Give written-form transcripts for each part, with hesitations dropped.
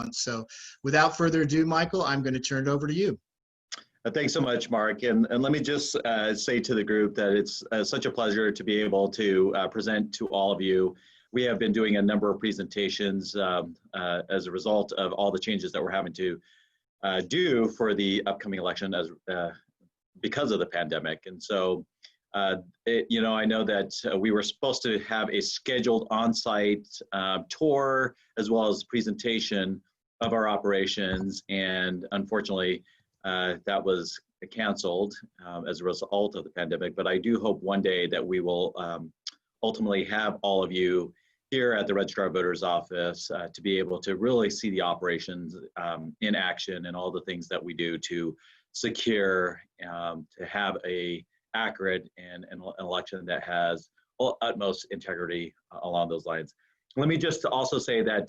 months. So without further ado, Michael, I'm going to turn it over to you. Thanks so much, Mark. And let me just say to the group that it's such a pleasure to be able to present to all of you. We have been doing a number of presentations as a result of all the changes that we're having to do for the upcoming election because of the pandemic. And so, I know that we were supposed to have a scheduled on-site tour as well as presentation of our operations. And unfortunately, that was canceled as a result of the pandemic. But I do hope one day that we will ultimately have all of you here at the Registrar of Voters office to be able to really see the operations in action and all the things that we do to secure, to have a accurate and an election that has utmost integrity along those lines. Let me just also say that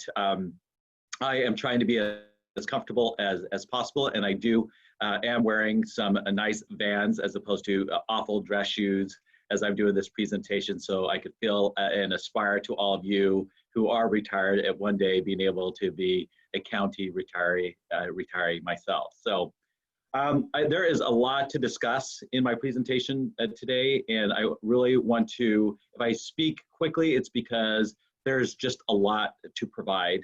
I am trying to be as comfortable as possible, and I am wearing some nice Vans as opposed to awful dress shoes as I'm doing this presentation, so I could feel and aspire to all of you who are retired at one day being able to be a county retiree myself. So there is a lot to discuss in my presentation today, and I really want to, if I speak quickly, it's because there's just a lot to provide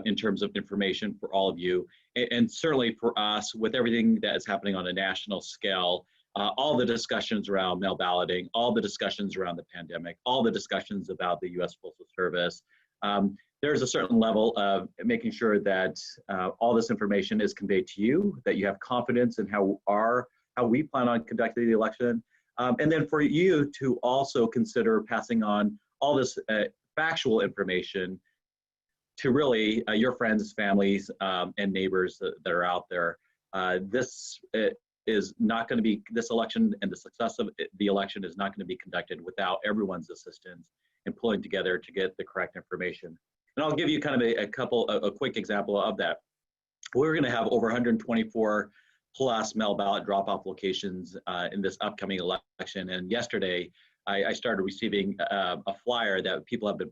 in terms of information for all of you, and certainly for us with everything that is happening on a national scale. All the discussions around mail balloting, all the discussions around the pandemic, all the discussions about the U.S. Postal Service. There's a certain level of making sure that all this information is conveyed to you, that you have confidence in how we plan on conducting the election, and then for you to also consider passing on all this factual information to really your friends, families, and neighbors that are out there. This election and the success of the election is not going to be conducted without everyone's assistance in pulling together to get the correct information. And I'll give you kind of a quick example of that. We're going to have over 124 plus mail ballot drop-off locations in this upcoming election. And yesterday, I started receiving a flyer that people have been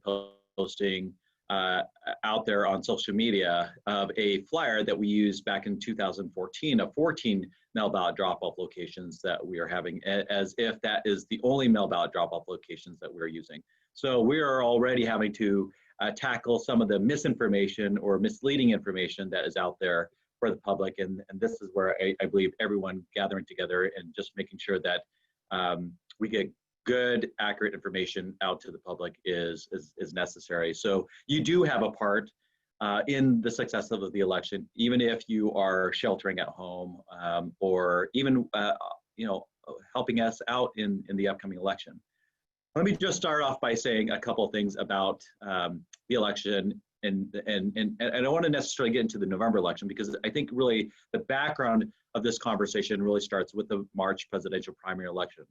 posting out there on social media of a flyer that we used back in 2014 of 14 mail ballot drop-off locations that we are having, as if that is the only mail ballot drop-off locations that we're using. So we are already having to tackle some of the misinformation or misleading information that is out there for the public, and this is where I believe everyone gathering together and just making sure that we get good, accurate information out to the public is necessary. So you do have a part in the success of the election, even if you are sheltering at home or even helping us out in the upcoming election. Let me just start off by saying a couple of things about the election, and I don't want to necessarily get into the November election because I think really the background of this conversation really starts with the March presidential primary election.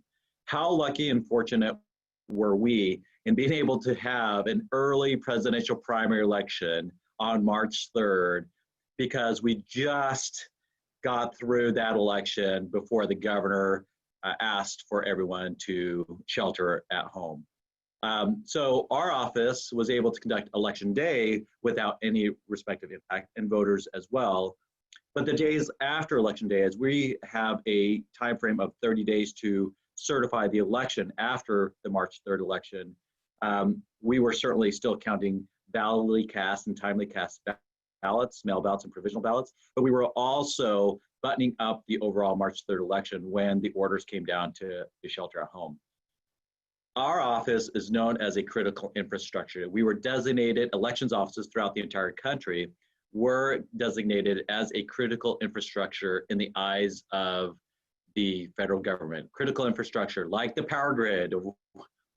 How lucky and fortunate were we in being able to have an early presidential primary election on March 3rd, because we just got through that election before the governor asked for everyone to shelter at home. So our office was able to conduct election day without any respective impact, and voters as well. But the days after election day, as we have a time frame of 30 days to certify the election after the March 3rd election, we were certainly still counting validly cast and timely cast ballots, mail ballots and provisional ballots, but we were also buttoning up the overall March 3rd election when the orders came down to shelter at home. Our office is known as a critical infrastructure. We were designated, elections offices throughout the entire country were designated as a critical infrastructure in the eyes of the federal government. Critical infrastructure like the power grid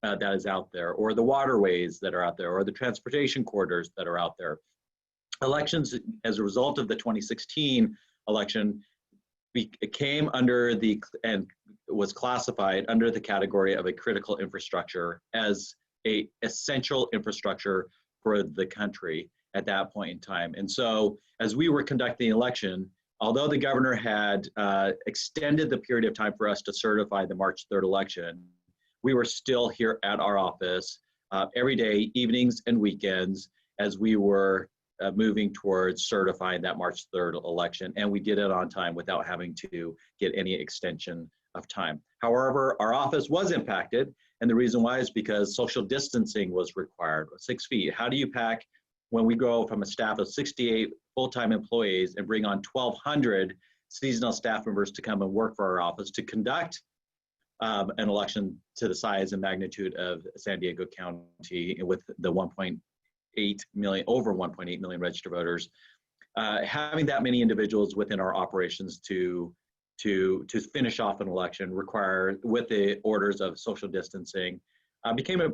that is out there, or the waterways that are out there, or the transportation corridors that are out there. Elections, as a result of the 2016 election, came under and was classified under the category of a critical infrastructure as a essential infrastructure for the country at that point in time. And so as we were conducting the election, although the governor had extended the period of time for us to certify the March 3rd election, we were still here at our office every day, evenings and weekends, as we were moving towards certifying that March 3rd election, and we did it on time without having to get any extension of time. However, our office was impacted, and the reason why is because social distancing was required, 6 feet. How do you pack when we go from a staff of 68 full-time employees and bring on 1,200 seasonal staff members to come and work for our office to conduct an election to the size and magnitude of San Diego County with the 1.8 million, over 1.8 million registered voters, having that many individuals within our operations to finish off an election require, with the orders of social distancing, became a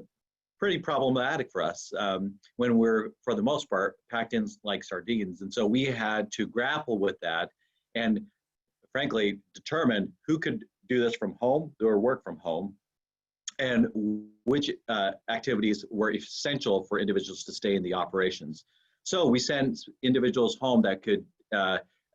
pretty problematic for us when we're, for the most part, packed in like sardines. And so we had to grapple with that and frankly determine who could do this from home or work from home, and which activities were essential for individuals to stay in the operations. So we sent individuals home that could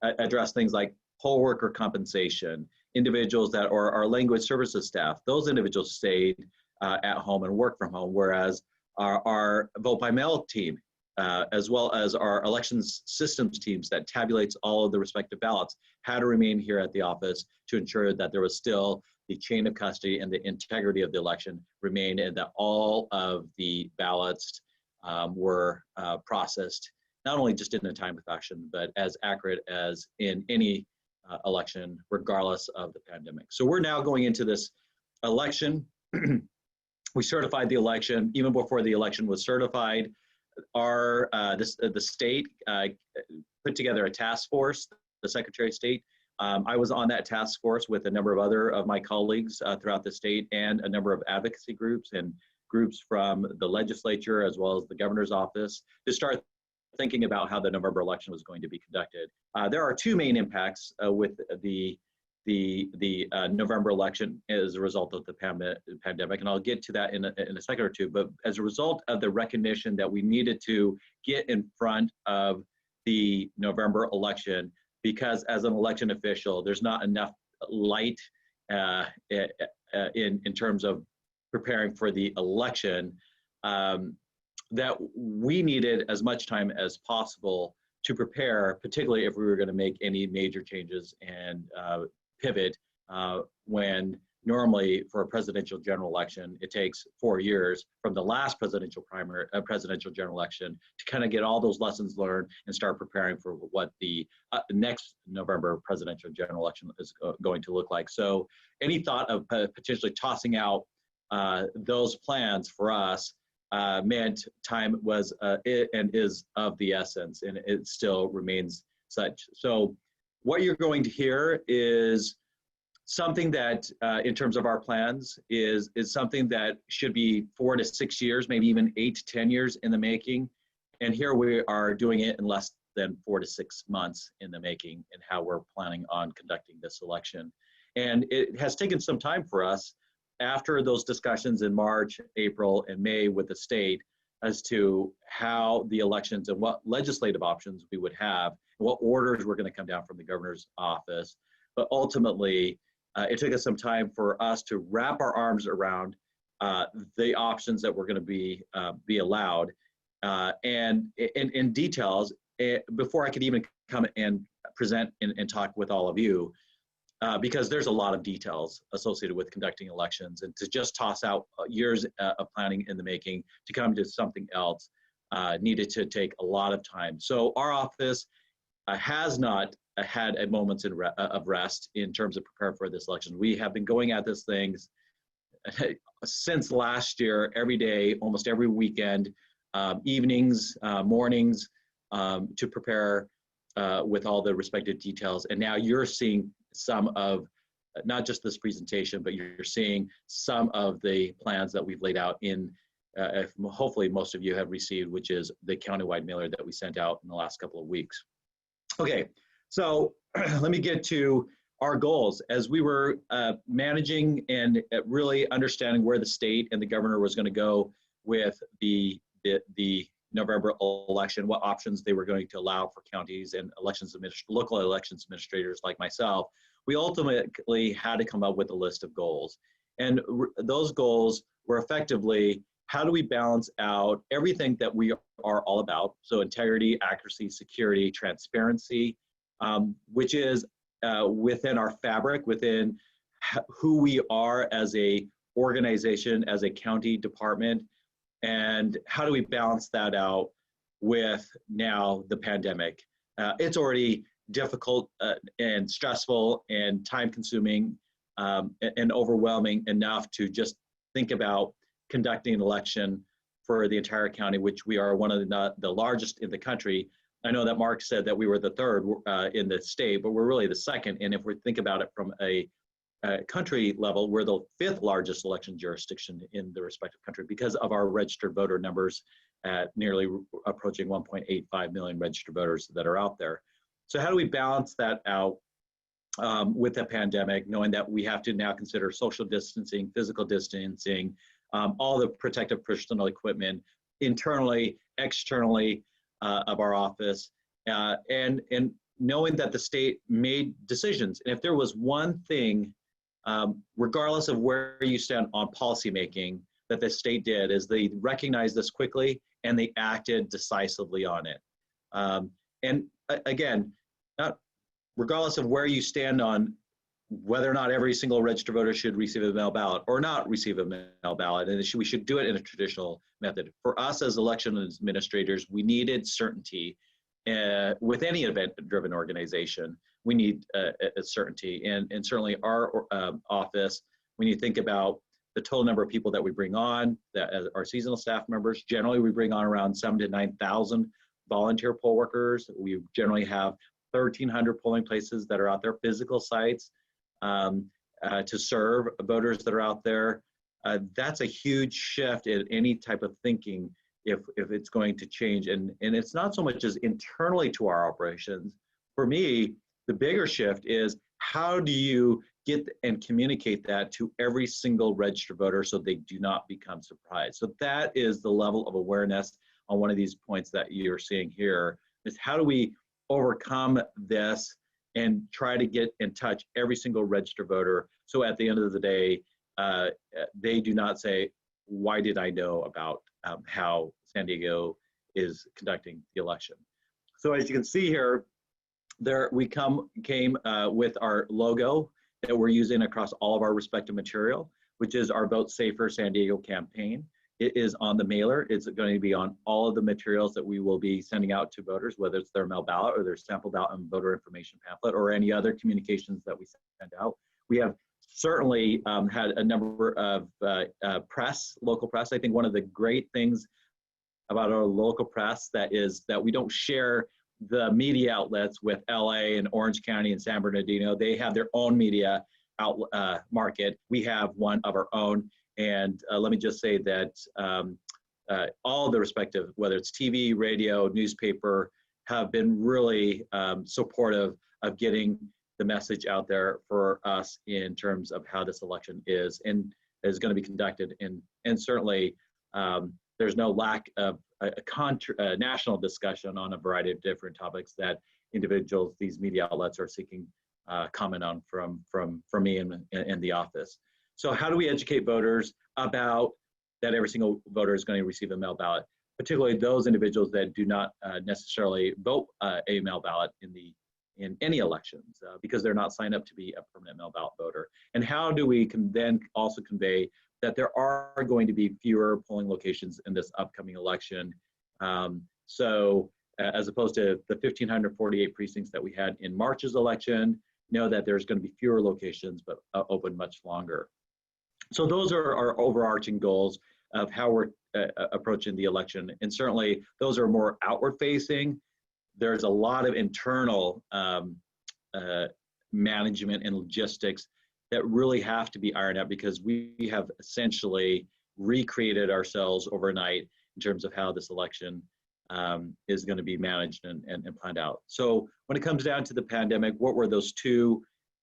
address things like poll worker compensation, individuals that are our language services staff. Those individuals stayed at home and worked from home, whereas our vote by mail team, as well as our elections systems teams that tabulates all of the respective ballots, had to remain here at the office to ensure that there was still the chain of custody and the integrity of the election remained, and that all of the ballots were processed, not only just in a timely fashion, but as accurate as in any election, regardless of the pandemic. So we're now going into this election. We certified the election. Even before the election was certified, the state put together a task force, the Secretary of State. I was on that task force with a number of other of my colleagues throughout the state, and a number of advocacy groups and groups from the legislature as well as the governor's office to start thinking about how the November election was going to be conducted. There are two main impacts with the November election as a result of the pandemic, and I'll get to that in a second or two. But as a result of the recognition that we needed to get in front of the November election, because as an election official, there's not enough light in terms of preparing for the election, that we needed as much time as possible to prepare, particularly if we were going to make any major changes and pivot when normally for a presidential general election, it takes 4 years from the last presidential general election to kind of get all those lessons learned and start preparing for what the next November presidential general election is going to look like. So any thought of potentially tossing out those plans for us meant time was and is of the essence, and it still remains such. So what you're going to hear is something that, in terms of our plans, is something that should be 4 to 6 years, maybe even 8 to 10 years in the making. And here we are doing it in less than 4 to 6 months in the making, and how we're planning on conducting this election. And it has taken some time for us after those discussions in March, April, and May with the state as to how the elections and what legislative options we would have, what orders were going to come down from the governor's office. But ultimately, it took us some time for us to wrap our arms around the options that were going to be allowed, and in details before I could even come and present and talk with all of you, because there's a lot of details associated with conducting elections, and to just toss out years of planning in the making to come to something else needed to take a lot of time. So our office has not had a moment of rest in terms of preparing for this election. We have been going at this things since last year, every day, almost every weekend, evenings, mornings, to prepare with all the respective details. And now you're seeing some of, not just this presentation, but you're seeing some of the plans that we've laid out in, hopefully most of you have received, which is the countywide mailer that we sent out in the last couple of weeks. Okay, so let me get to our goals. As we were managing and really understanding where the state and the governor was going to go with the November election, what options they were going to allow for counties and local elections administrators like myself, we ultimately had to come up with a list of goals. And those goals were effectively how do we balance out everything that we are all about? So integrity, accuracy, security, transparency, which is within our fabric, within who we are as a organization, as a county department, and how do we balance that out with now the pandemic? It's already difficult and stressful and time consuming and overwhelming enough to just think about conducting an election for the entire county, which we are one of the largest in the country. I know that Mark said that we were the third in the state, but we're really the second. And if we think about it from a country level, we're the fifth largest election jurisdiction in the respective country because of our registered voter numbers at nearly approaching 1.85 million registered voters that are out there. So how do we balance that out with the pandemic, knowing that we have to now consider social distancing, physical distancing, all the protective personal equipment internally, externally of our office, and knowing that the state made decisions. And if there was one thing, regardless of where you stand on policymaking, that the state did is they recognized this quickly and they acted decisively on it. And again, regardless of where you stand on whether or not every single registered voter should receive a mail ballot or not receive a mail ballot, and we should do it in a traditional method. For us as election administrators, we needed certainty. With any event-driven organization, we need a certainty. And certainly our office, when you think about the total number of people that we bring on, that as our seasonal staff members, generally we bring on around 7,000 to 9,000 volunteer poll workers. We generally have 1,300 polling places that are out there, physical sites to serve voters that are out there. That's a huge shift in any type of thinking if it's going to change. And it's not so much as internally to our operations. For me, the bigger shift is how do you get and communicate that to every single registered voter so they do not become surprised. So that is the level of awareness on one of these points that you're seeing here, is how do we overcome this and try to get and touch every single registered voter so at the end of the day, they do not say, why did I know about how San Diego is conducting the election? So as you can see here, there we came with our logo that we're using across all of our respective material, which is our Vote Safer San Diego campaign. It is on the mailer. It's going to be on all of the materials that we will be sending out to voters, whether it's their mail ballot or their sample ballot and voter information pamphlet or any other communications that we send out. We have certainly had a number of local press. I think one of the great things about our local press that we don't share the media outlets with LA and Orange County and San Bernardino. They have their own media market. We have one of our own. And let me just say that all the respective, whether it's TV, radio, newspaper, have been really supportive of getting the message out there for us in terms of how this election is and is going to be conducted. And certainly there's no lack of a national discussion on a variety of different topics that individuals, these media outlets are seeking comment on from me and the office. So how do we educate voters about that every single voter is going to receive a mail ballot, particularly those individuals that do not necessarily vote a mail ballot in any elections because they're not signed up to be a permanent mail ballot voter? And how do we then also convey that there are going to be fewer polling locations in this upcoming election? So as opposed to the 1,548 precincts that we had in March's election, know that there's going to be fewer locations, but open much longer. So those are our overarching goals of how we're approaching the election. And certainly those are more outward facing. There's a lot of internal management and logistics that really have to be ironed out because we have essentially recreated ourselves overnight in terms of how this election is going to be managed and planned out. So when it comes down to the pandemic, what were those two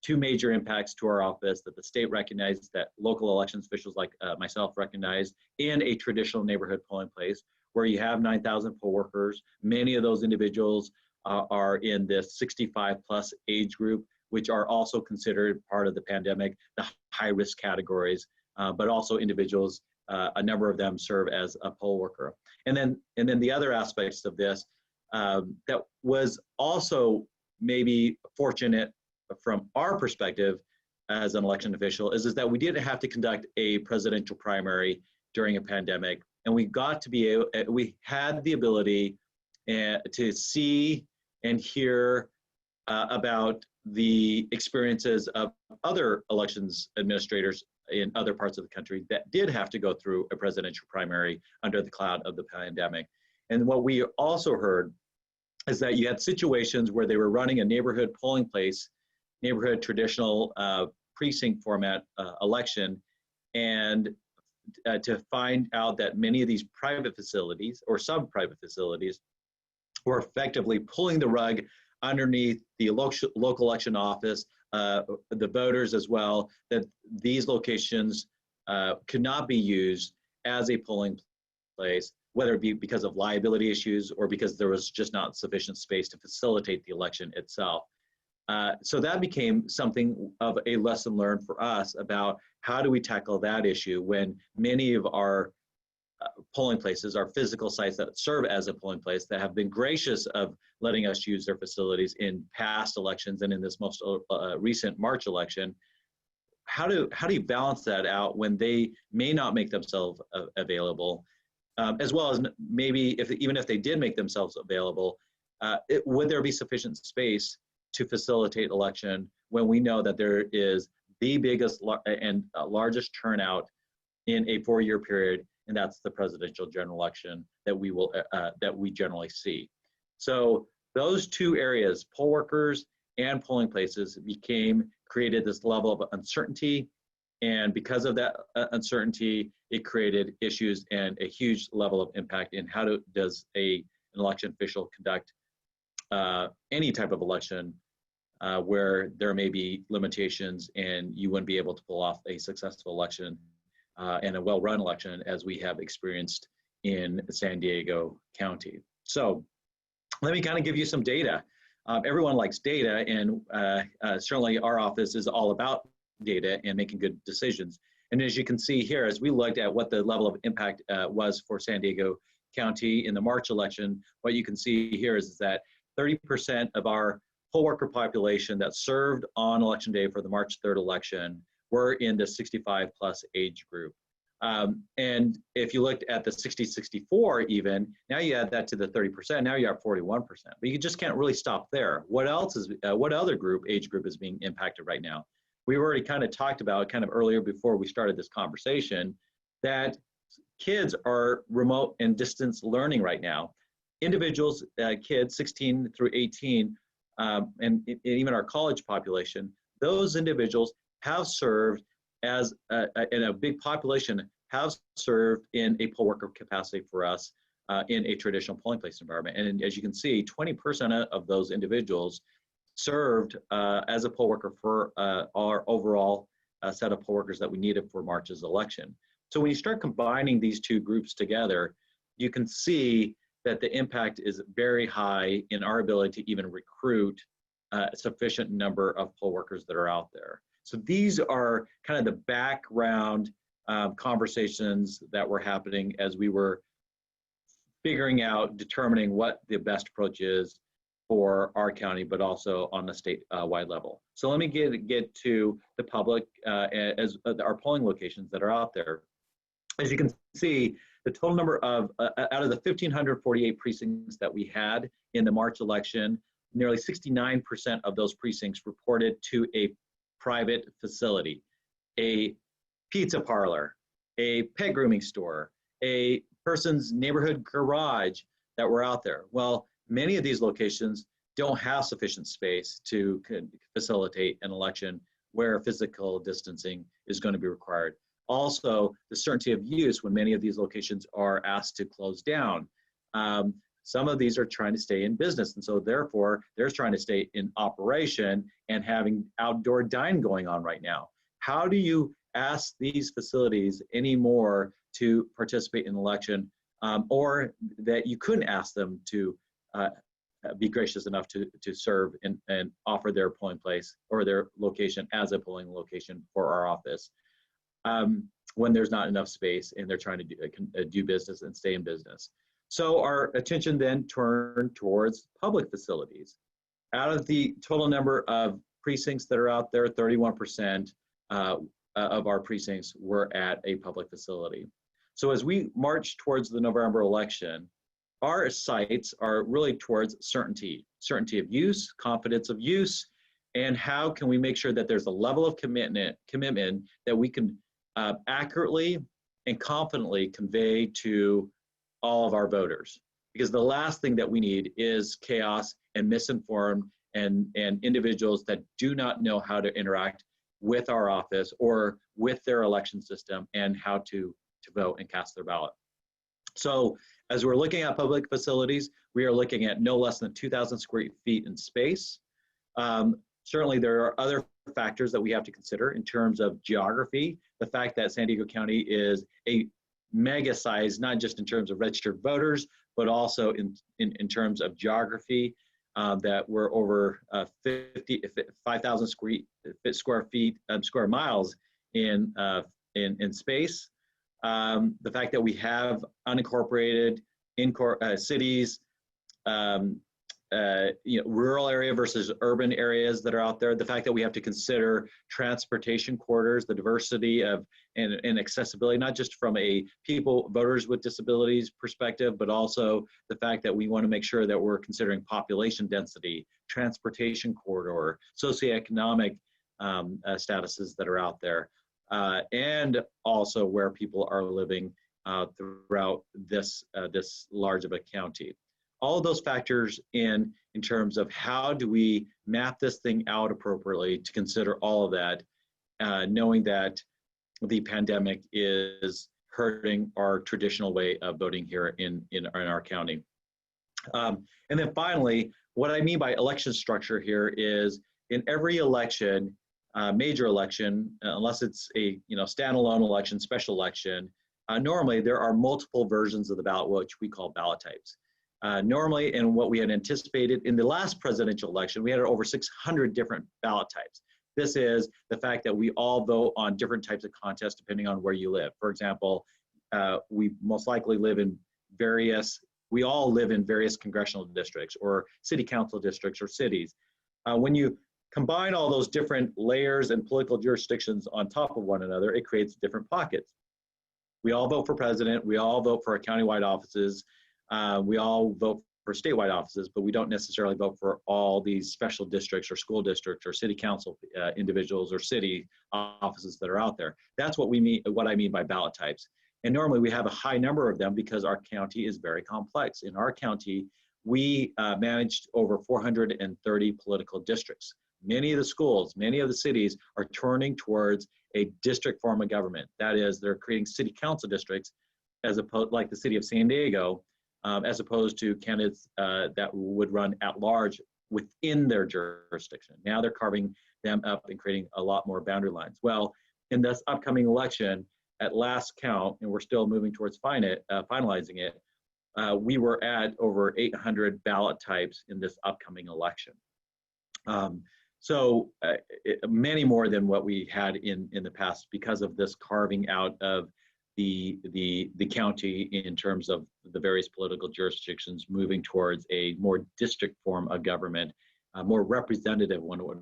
major impacts to our office that the state recognized, that local elections officials like myself recognized in a traditional neighborhood polling place where you have 9,000 poll workers? Many of those individuals are in this 65 plus age group, which are also considered part of the pandemic, the high risk categories, but also individuals a number of them serve as a poll worker. And then the other aspects of this that was also maybe fortunate from our perspective as an election official is that we didn't have to conduct a presidential primary during a pandemic, and we got to be able, we had the ability to see and hear about the experiences of other elections administrators in other parts of the country that did have to go through a presidential primary under the cloud of the pandemic. And what we also heard is that you had situations where they were running a neighborhood polling place, neighborhood traditional precinct format election, and to find out that many of these private facilities or some private facilities were effectively pulling the rug underneath the local election office, the voters as well, that these locations could not be used as a polling place, whether it be because of liability issues or because there was just not sufficient space to facilitate the election itself. So that became something of a lesson learned for us about how do we tackle that issue when many of our polling places are physical sites that serve as a polling place that have been gracious of letting us use their facilities in past elections and in this most recent March election. How do you balance that out when they may not make themselves available, as well as maybe even if they did make themselves available, would there be sufficient space to facilitate election when we know that there is the biggest and largest turnout in a 4-year period, and that's the presidential general election that we generally see. So those two areas, poll workers and polling places, created this level of uncertainty, and because of that uncertainty, it created issues and a huge level of impact in how does an election official conduct any type of election where there may be limitations and you wouldn't be able to pull off a successful election and a well-run election as we have experienced in San Diego County. So let me kind of give you some data. Everyone likes data, and certainly our office is all about data and making good decisions. And as you can see here, as we looked at what the level of impact was for San Diego County in the March election, what you can see here is that 30% of our poll worker population that served on election day for the March 3rd election were in the 65 plus age group. And if you looked at the 60-64 even, now you add that to the 30%, now you're at 41%. But you just can't really stop there. What else is, what other age group is being impacted right now? We already kind of talked about kind of earlier before we started this conversation that kids are remote and distance learning right now. Individuals, kids 16 through 18, and even our college population, those individuals have served as in a big population, have served in a poll worker capacity for us in a traditional polling place environment. And as you can see, 20% of those individuals served as a poll worker for our overall set of poll workers that we needed for March's election. So when you start combining these two groups together, you can see that the impact is very high in our ability to even recruit a sufficient number of poll workers that are out there. So these are kind of the background conversations that were happening as we were figuring out, determining what the best approach is for our county, but also on the state-wide level. So let me get to the public as our polling locations that are out there. As you can see, the total number of, out of the 1,548 precincts that we had in the March election, nearly 69% of those precincts reported to a private facility, a pizza parlor, a pet grooming store, a person's neighborhood garage that were out there. Well, many of these locations don't have sufficient space to facilitate an election where physical distancing is going to be required. Also, the certainty of use when many of these locations are asked to close down. Some of these are trying to stay in business, and so therefore they're trying to stay in operation and having outdoor dining going on right now. How do you ask these facilities anymore to participate in election, or that you couldn't ask them to be gracious enough to serve and offer their polling place or their location as a polling location for our office? when there's not enough space and they're trying to do business and stay in business. So our attention then turned towards public facilities. Out of the total number of precincts that are out there, 31% of our precincts were at a public facility. So as we march towards the November election, our sights are really towards certainty of use, confidence of use, and how can we make sure that there's a level of commitment that we can accurately and confidently convey to all of our voters. Because the last thing that we need is chaos and misinformed and individuals that do not know how to interact with our office or with their election system and how to vote and cast their ballot. So as we're looking at public facilities, we are looking at no less than 2,000 square feet in space. Certainly there are other factors that we have to consider in terms of geography. The fact that San Diego County is a mega size, not just in terms of registered voters, but also in terms of geography, that we're over 5,000 square miles in space. The fact that we have unincorporated cities, rural area versus urban areas that are out there. The fact that we have to consider transportation corridors, the diversity of and accessibility, not just from a voters with disabilities perspective, but also the fact that we want to make sure that we're considering population density, transportation corridor, socioeconomic statuses that are out there, and also where people are living throughout this large of a county. All of those factors in terms of how do we map this thing out appropriately to consider all of that, knowing that the pandemic is hurting our traditional way of voting here in our county. And then finally, what I mean by election structure here is in every election, major election, unless it's a standalone election, special election, normally there are multiple versions of the ballot, which we call ballot types. Normally, and what we had anticipated in the last presidential election, we had over 600 different ballot types. This is the fact that we all vote on different types of contests depending on where you live. For example, we most likely we all live in various congressional districts or city council districts or cities. When you combine all those different layers and political jurisdictions on top of one another, it creates different pockets. We all vote for president, we all vote for our countywide offices, we all vote for statewide offices, but we don't necessarily vote for all these special districts or school districts or city council individuals or city offices that are out there. That's what I mean by ballot types. And normally we have a high number of them because our county is very complex. In our county, we managed over 430 political districts. Many of the schools, many of the cities are turning towards a district form of government. That is, they're creating city council districts as opposed, like the city of San Diego, as opposed to candidates that would run at large within their jurisdiction. Now they're carving them up and creating a lot more boundary lines. Well, in this upcoming election, at last count, and we're still moving towards finalizing it, we were at over 800 ballot types in this upcoming election. So many more than what we had in the past because of this carving out of the county in terms of the various political jurisdictions moving towards a more district form of government, a more representative, one would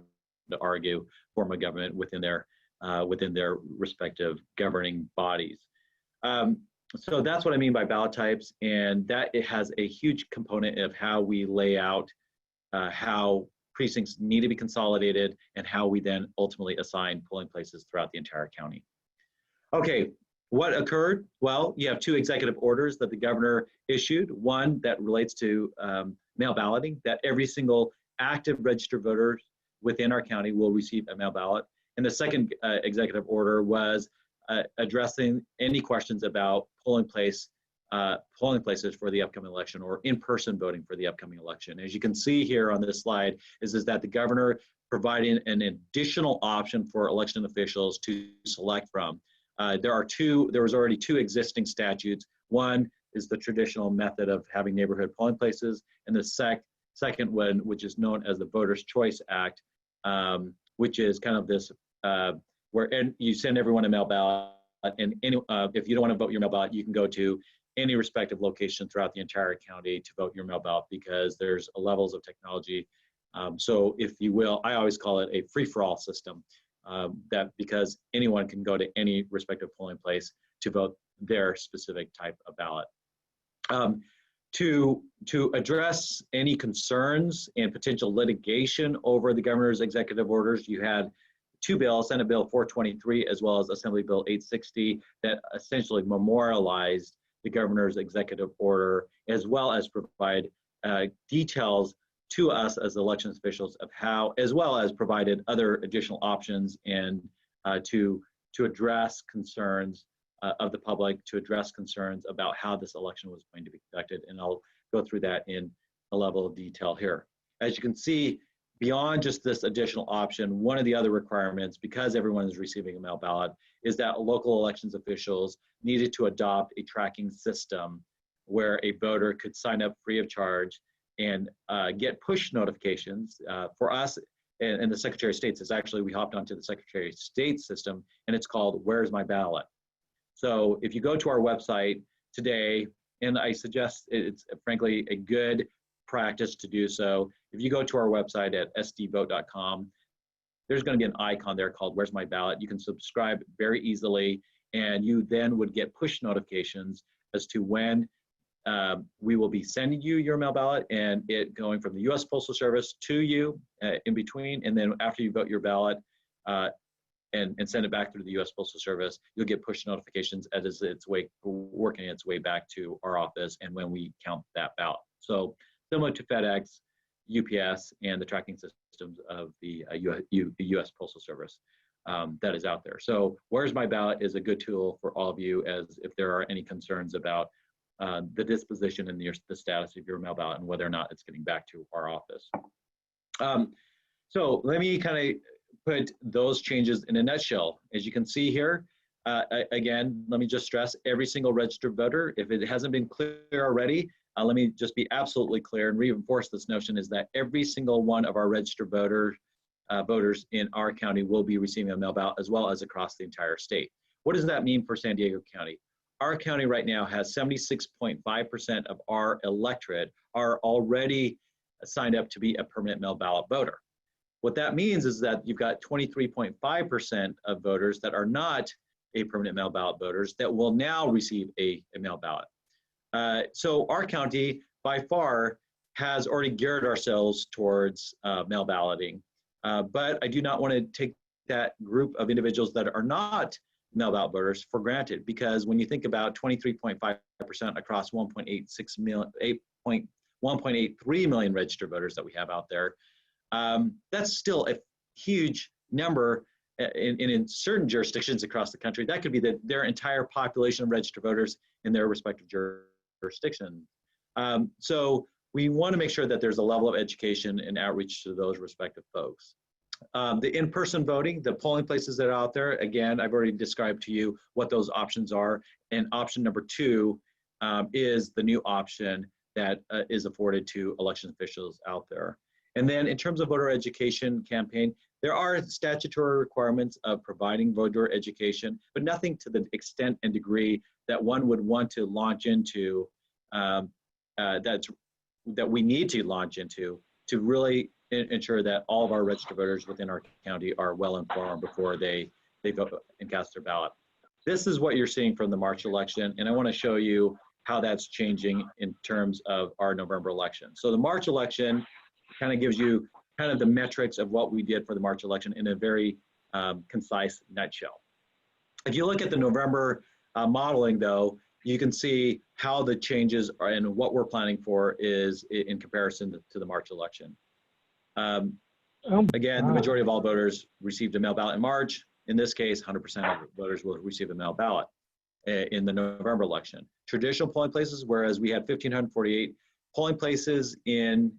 argue, form of government within their respective governing bodies. So that's what I mean by ballot types, and that it has a huge component of how we lay out how precincts need to be consolidated and how we then ultimately assign polling places throughout the entire county. Okay. What occurred? Well, you have two executive orders that the governor issued. One that relates to mail balloting, that every single active registered voter within our county will receive a mail ballot. And the second executive order was addressing any questions about polling places for the upcoming election or in-person voting for the upcoming election. As you can see here on this slide, is that the governor providing an additional option for election officials to select from. There was already two existing statutes. One is the traditional method of having neighborhood polling places, and the second one, which is known as the Voters' Choice Act, which is kind of this and you send everyone a mail ballot, and if you don't want to vote your mail ballot, you can go to any respective location throughout the entire county to vote your mail ballot, because there's levels of technology. So if you will, I always call it a free-for-all system, that because anyone can go to any respective polling place to vote their specific type of ballot. To address any concerns and potential litigation over the governor's executive orders, you had two bills, Senate Bill 423 as well as Assembly Bill 860, that essentially memorialized the governor's executive order, as well as provide details to us as elections officials of how, as well as provided other additional options and to address concerns of the public, to address concerns about how this election was going to be conducted. And I'll go through that in a level of detail here. As you can see, beyond just this additional option, one of the other requirements, because everyone is receiving a mail ballot, is that local elections officials needed to adopt a tracking system where a voter could sign up free of charge and get push notifications. For us and the Secretary of State's is actually, we hopped onto the Secretary of State system, and it's called Where's My Ballot? So if you go to our website today, and I suggest it's frankly a good practice to do so, if you go to our website at sdvote.com, there's going to be an icon there called Where's My Ballot? You can subscribe very easily, and you then would get push notifications as to when we will be sending you your mail ballot, and it going from the U.S. Postal Service to you in between, and then after you vote your ballot and send it back through the U.S. Postal Service, you'll get push notifications as it's working its way back to our office and when we count that ballot. So similar to FedEx, UPS, and the tracking systems of the U.S. Postal Service that is out there. So Where's My Ballot is a good tool for all of you, as if there are any concerns about the disposition and the status of your mail ballot and whether or not it's getting back to our office. So let me kind of put those changes in a nutshell. As you can see here, again, let me just stress, every single registered voter, if it hasn't been clear already, let me just be absolutely clear and reinforce this notion, is that every single one of our registered voters in our county will be receiving a mail ballot, as well as across the entire state. What does that mean for San Diego County? Our county right now has 76.5% of our electorate are already signed up to be a permanent mail ballot voter. What that means is that you've got 23.5% of voters that are not a permanent mail ballot voters that will now receive a mail ballot. So our county, by far, has already geared ourselves towards mail balloting. But I do not want to take that group of individuals that are not mail ballot voters for granted, because when you think about 23.5% across 1.83 million registered voters that we have out there, that's still a huge number. In certain jurisdictions across the country, that could be their entire population of registered voters in their respective jurisdiction. So we want to make sure that there's a level of education and outreach to those respective folks. The in-person voting, the polling places that are out there, again, I've already described to you what those options are. And option number 2 is the new option that is afforded to election officials out there. And then in terms of voter education campaign, there are statutory requirements of providing voter education, but nothing to the extent and degree that one would want to launch into, that we need to launch into to really ensure that all of our registered voters within our county are well informed before they vote and cast their ballot. This is what you're seeing from the March election, and I want to show you how that's changing in terms of our November election. So the March election kind of gives you kind of the metrics of what we did for the March election in a very concise nutshell. If you look at the November modeling, though, you can see how the changes are and what we're planning for is in comparison to the March election. Again, the majority of all voters received a mail ballot in March. In this case, 100% of voters will receive a mail ballot in the November election. Traditional polling places, whereas we had 1,548 polling places in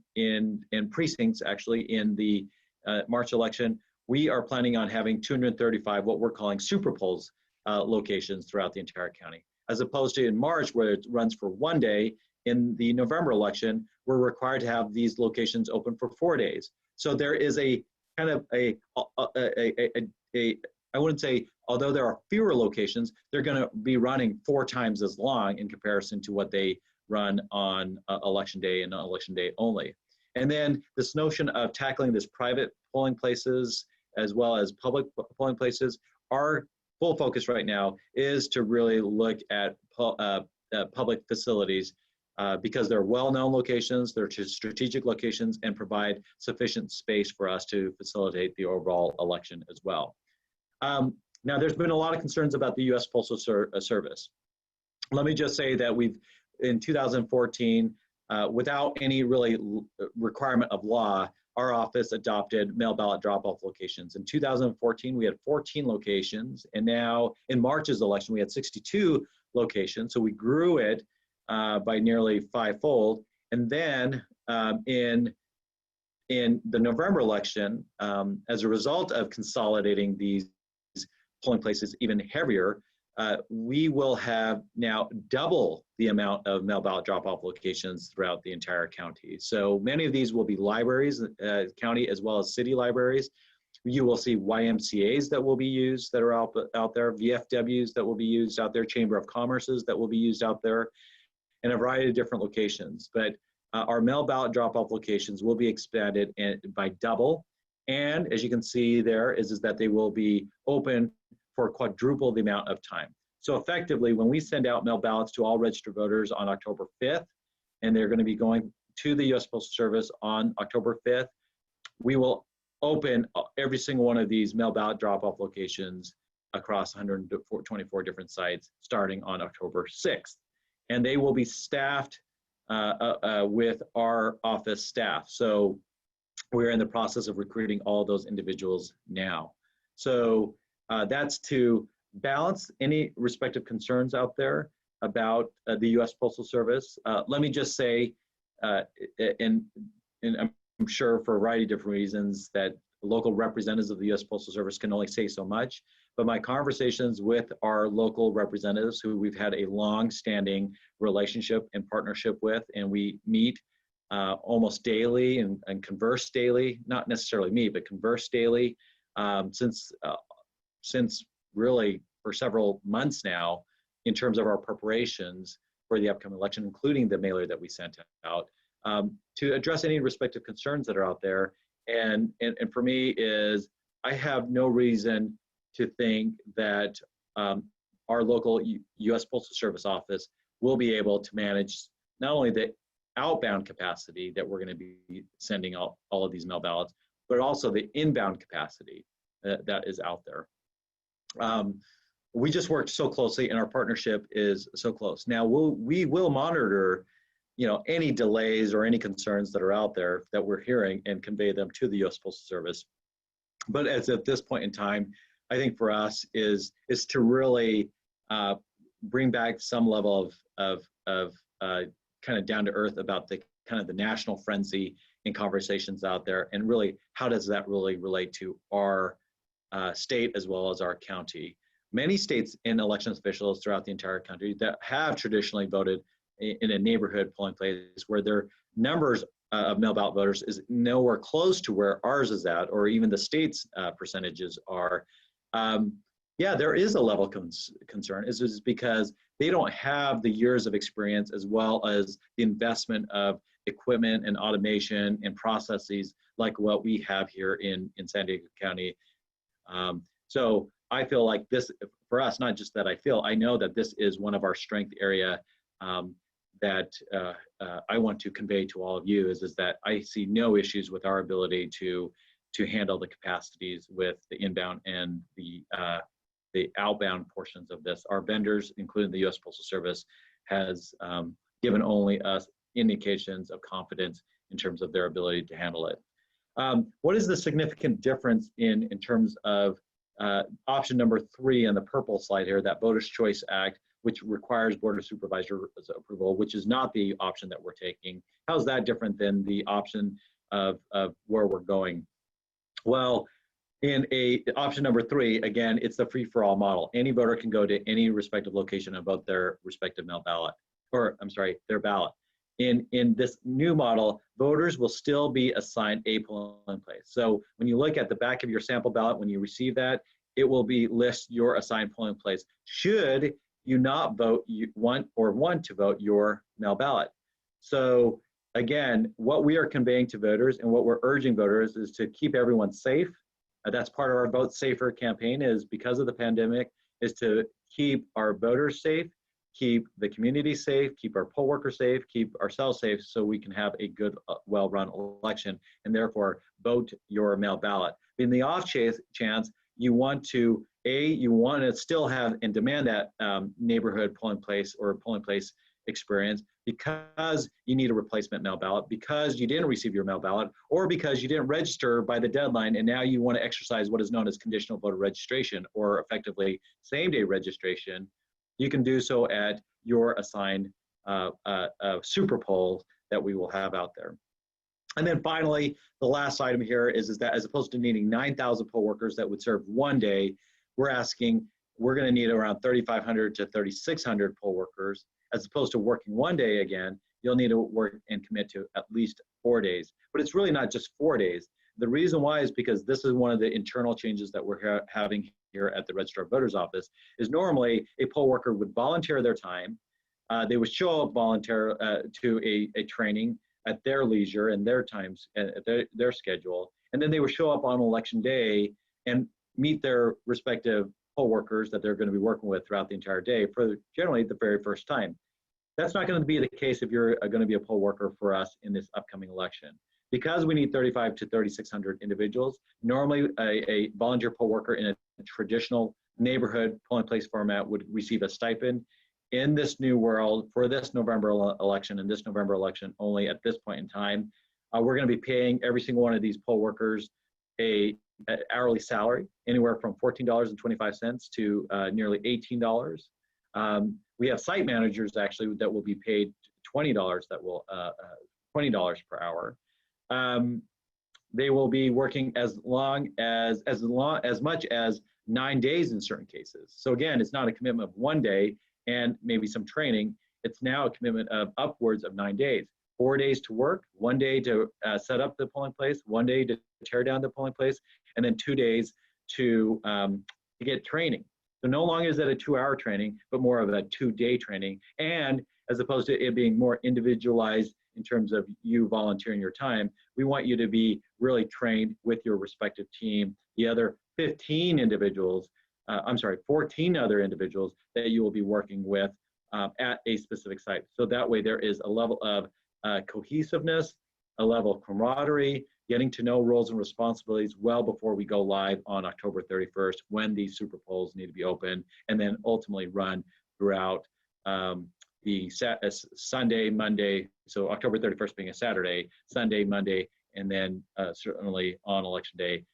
precincts, actually, in the March election, we are planning on having 235 what we're calling super polls locations throughout the entire county. As opposed to in March, where it runs for 1 day, in the November election, we're required to have these locations open for 4 days. So there is a kind of a I wouldn't say, although there are fewer locations, they're going to be running 4 times as long in comparison to what they run on election day and on election day only. And then this notion of tackling this private polling places as well as public polling places, our full focus right now is to really look at public facilities because they're well-known locations, they're strategic locations, and provide sufficient space for us to facilitate the overall election as well. Now, there's been a lot of concerns about the U.S. Postal Service. Let me just say that in 2014, without any really requirement of law, our office adopted mail ballot drop-off locations. In 2014, we had 14 locations, and now in March's election, we had 62 locations. So we grew it by nearly 5-fold. And then in the November election, as a result of consolidating these polling places even heavier, we will have now double the amount of mail ballot drop-off locations throughout the entire county. So many of these will be libraries, county as well as city libraries. You will see YMCAs that will be used that are out there, VFWs that will be used out there, Chamber of Commerce's that will be used out there, and a variety of different locations. But our mail ballot drop-off locations will be expanded by double. And as you can see there is that they will be open for quadruple the amount of time. So effectively, when we send out mail ballots to all registered voters on October 5th, and they're going to be going to the U.S. Postal Service on October 5th, we will open every single one of these mail ballot drop-off locations across 124 different sites starting on October 6th. And they will be staffed with our office staff. So we're in the process of recruiting all those individuals now. So that's to balance any respective concerns out there about the U.S. Postal Service. Let me just say, and I'm sure for a variety of different reasons that local representatives of the U.S. Postal Service can only say so much, but my conversations with our local representatives who we've had a long-standing relationship and partnership with, and we meet almost daily and converse daily, not necessarily meet, but converse daily since really for several months now in terms of our preparations for the upcoming election, including the mailer that we sent out, to address any respective concerns that are out there. And for me is, I have no reason to think that our local U.S. Postal Service office will be able to manage not only the outbound capacity that we're going to be sending out all of these mail ballots, but also the inbound capacity that is out there. We just worked so closely, and our partnership is so close. Now we will monitor, any delays or any concerns that are out there that we're hearing and convey them to the U.S. Postal Service. But as at this point in time, I think for us is to really bring back some level of kind of down to earth about the kind of the national frenzy in conversations out there, and really how does that really relate to our state as well as our county. Many states and election officials throughout the entire country that have traditionally voted in a neighborhood polling place where their numbers of mail ballot voters is nowhere close to where ours is at, or even the state's percentages are. Yeah, there is a level of concern. Is because they don't have the years of experience as well as the investment of equipment and automation and processes like what we have here in San Diego County. So I feel like this, for us, not just that I know that this is one of our strength area that I want to convey to all of you is that I see no issues with our ability to handle the capacities with the inbound and the outbound portions of this. Our vendors, including the U.S. Postal Service, has given only us indications of confidence in terms of their ability to handle it. What is the significant difference in terms of option number 3 on the purple slide here, that Voters' Choice Act, which requires Board of Supervisors approval, which is not the option that we're taking? How is that different than the option of where we're going? Well, in option number 3, again, it's the free-for-all model. Any voter can go to any respective location and vote their respective mail ballot, or I'm sorry, their ballot. In this new model, voters will still be assigned a polling place. So when you look at the back of your sample ballot, when you receive that, it will be list your assigned polling place. Should you not vote, you want to vote your mail ballot. So again, what we are conveying to voters and what we're urging voters is to keep everyone safe. That's part of our Vote Safer campaign, is because of the pandemic, is to keep our voters safe, keep the community safe, keep our poll workers safe, keep ourselves safe, so we can have a good, well-run election, and therefore vote your mail ballot. In the off chance, you want to still have and demand that neighborhood polling place or polling place experience, because you need a replacement mail ballot, because you didn't receive your mail ballot, or because you didn't register by the deadline and now you want to exercise what is known as conditional voter registration, or effectively same-day registration. You can do so at your assigned super poll that we will have out there. And then finally, the last item here is that as opposed to needing 9,000 poll workers that would serve one day, we're going to need around 3,500 to 3,600 poll workers. As opposed to working one day again, you'll need to work and commit to at least 4 days. But it's really not just 4 days. The reason why is because this is one of the internal changes that we're having here at the Registrar of Voters office. Is normally a poll worker would volunteer their time. They would show up volunteer to a training at their leisure and their times, at their schedule. And then they would show up on election day and meet their respective poll workers that they're going to be working with throughout the entire day for generally the very first time. That's not going to be the case if you're going to be a poll worker for us in this upcoming election. Because we need 3,500 to 3,600 individuals, normally a volunteer poll worker in a traditional neighborhood polling place format would receive a stipend. In this new world, for this November election and this November election only at this point in time, we're going to be paying every single one of these poll workers an hourly salary, anywhere from $14.25 to nearly $18. We have site managers actually that will be paid $20 $20 per hour. They will be working as much as 9 days in certain cases. So again, it's not a commitment of 1 day and maybe some training. It's now a commitment of upwards of 9 days. 4 days to work, 1 day to set up the polling place, 1 day to tear down the polling place, and then 2 days to get training. So no longer is that a 2-hour training, but more of a 2-day training. And as opposed to it being more individualized in terms of you volunteering your time, we want you to be really trained with your respective team, the other 14 other individuals that you will be working with at a specific site. So that way there is a level of cohesiveness, a level of camaraderie, getting to know roles and responsibilities well before we go live on October 31st, when these super polls need to be open, and then ultimately run throughout the Sunday, Monday, so October 31st being a Saturday, Sunday, Monday, and then certainly on election day,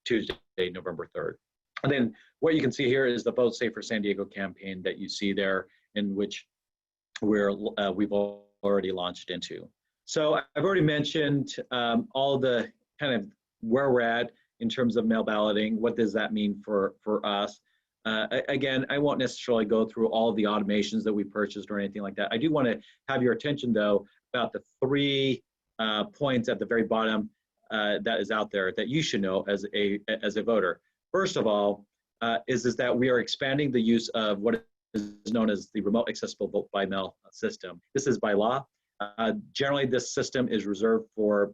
Tuesday, November 3rd. And then what you can see here is the Vote Safer San Diego campaign that you see there, in which we've already launched into. So I've already mentioned all the kind of where we're at in terms of mail balloting. What does that mean for us? Again, I won't necessarily go through all of the automations that we purchased or anything like that. I do want to have your attention, though, about the 3 points at the very bottom that is out there that you should know as a voter. First of all, is that we are expanding the use of what is known as the remote accessible vote by mail system. This is by law. Generally, this system is reserved for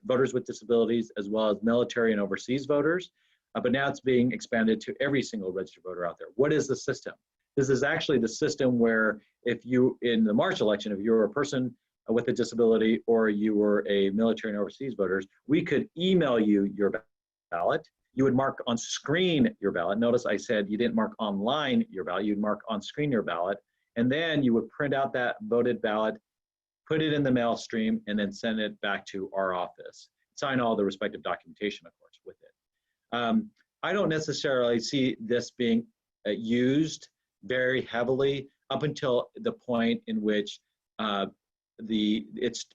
voters with disabilities, as well as military and overseas voters. But now it's being expanded to every single registered voter out there. What is the system? This is actually the system where if you, in the March election, if you were a person with a disability or you were a military and overseas voters, we could email you your ballot. You would mark on screen your ballot. Notice I said you didn't mark online your ballot, you'd mark on screen your ballot. And then you would print out that voted ballot, put it in the mail stream, and then send it back to our office. Sign all the respective documentation, of course, with it. I don't necessarily see this being used very heavily up until the point in which there's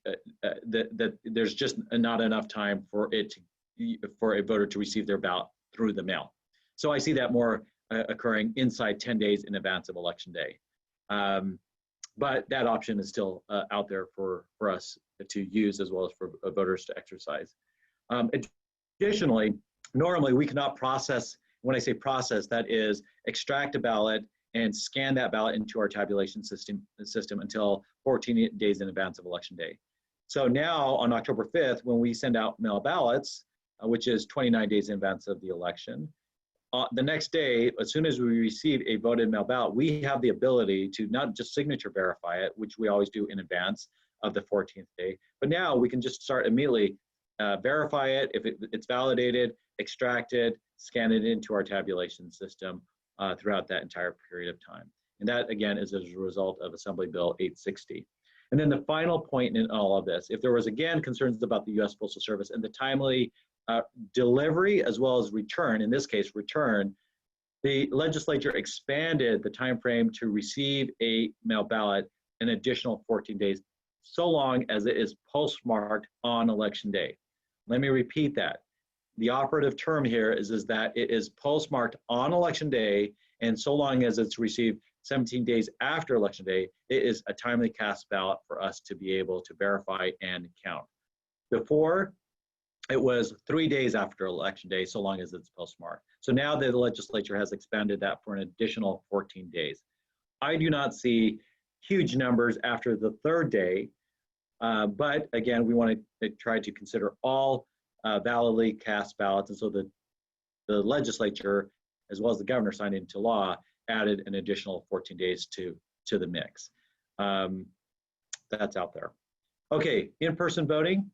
just not enough time for a voter to receive their ballot through the mail. So I see that more occurring inside 10 days in advance of election day. But that option is still out there for us to use, as well as for voters to exercise. Additionally, normally we cannot process when I say process, that is extract a ballot and scan that ballot into our tabulation system until 14 days in advance of election day. So now on October 5th, when we send out mail ballots, which is 29 days in advance of the election, the next day, as soon as we receive a voted mail ballot, we have the ability to not just signature verify it, which we always do in advance of the 14th day, but now we can just start immediately verify it. If it's validated, extract it, scan it into our tabulation system throughout that entire period of time. And that, again, is as a result of Assembly Bill 860. And then the final point in all of this, if there was, again, concerns about the U.S. Postal Service and the timely delivery as well as return, in this case, return, the legislature expanded the time frame to receive a mail ballot an additional 14 days, so long as it is postmarked on election day. Let me repeat that. The operative term here is that it is postmarked on election day, and so long as it's received 17 days after election day, it is a timely cast ballot for us to be able to verify and count. Before, it was 3 days after election day, so long as it's postmarked. So now the legislature has expanded that for an additional 14 days. I do not see huge numbers after the third day, but again, we want to try to consider all validly cast ballots, and so the legislature, as well as the governor, signed into law, added an additional 14 days to the mix. That's out there. Okay, in-person voting.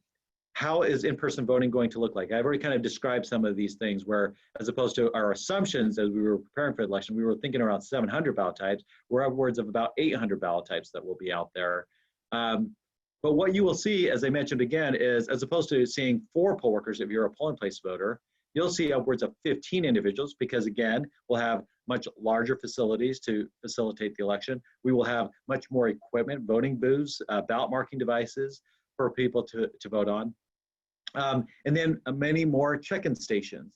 How is in-person voting going to look like? I've already kind of described some of these things where, as opposed to our assumptions as we were preparing for the election, we were thinking around 700 ballot types. We're upwards of about 800 ballot types that will be out there. But what you will see, as I mentioned again, is as opposed to seeing 4 poll workers if you're a polling place voter, you'll see upwards of 15 individuals because, again, we'll have much larger facilities to facilitate the election. We will have much more equipment, voting booths, ballot marking devices for people to vote on. And then many more check-in stations.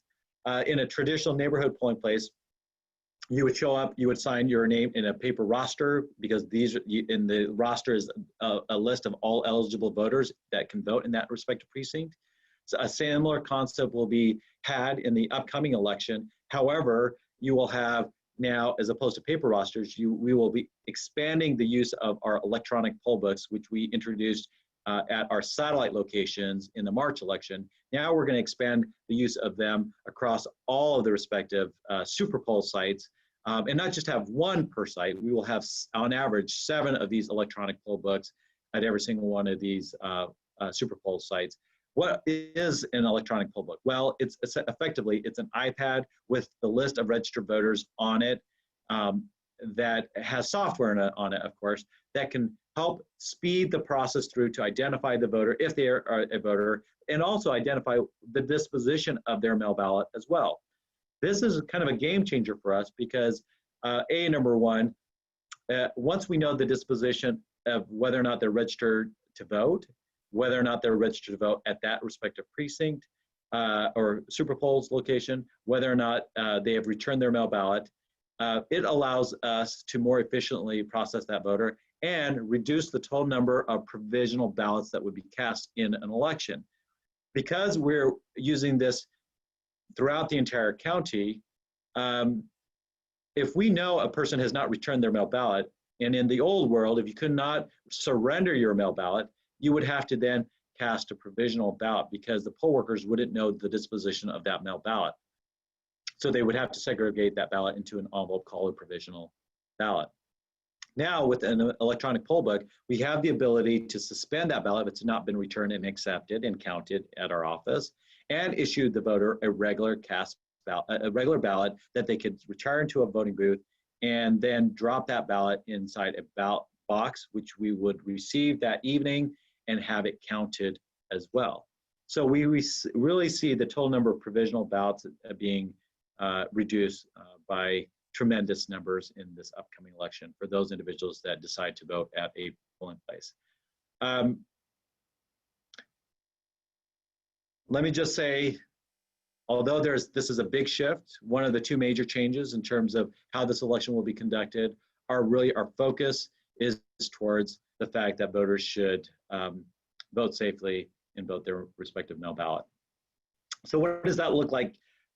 In a traditional neighborhood polling place, you would show up, you would sign your name in a paper roster, because these in the roster is a list of all eligible voters that can vote in that respective precinct. So a similar concept will be had in the upcoming election. However, you will have now, as opposed to paper rosters, we will be expanding the use of our electronic poll books, which we introduced at our satellite locations in the March election. Now we're going to expand the use of them across all of the respective super poll sites, and not just have 1 per site. We will have, on average, 7 of these electronic poll books at every single one of these super poll sites. What is an electronic poll book? Well, it's effectively, it's an iPad with the list of registered voters on it, that has software on it, of course, that can help speed the process through to identify the voter, if they are a voter, and also identify the disposition of their mail ballot as well. This is kind of a game changer for us because, number one, once we know the disposition of whether or not they're registered to vote, whether or not they're registered to vote at that respective precinct or super polls location, whether or not they have returned their mail ballot, it allows us to more efficiently process that voter and reduce the total number of provisional ballots that would be cast in an election. Because we're using this throughout the entire county, if we know a person has not returned their mail ballot, and in the old world, if you could not surrender your mail ballot, you would have to then cast a provisional ballot because the poll workers wouldn't know the disposition of that mail ballot. So they would have to segregate that ballot into an envelope called a provisional ballot. Now, with an electronic poll book, we have the ability to suspend that ballot if it's not been returned and accepted and counted at our office, and issue the voter a regular ballot that they could return to a voting booth and then drop that ballot inside a ballot box, which we would receive that evening and have it counted as well. So we really see the total number of provisional ballots being reduced by tremendous numbers in this upcoming election for those individuals that decide to vote at a polling place. Let me just say, although this is a big shift, one of the 2 major changes in terms of how this election will be conducted our focus is towards the fact that voters should vote safely and vote their respective mail ballot. So what does that look like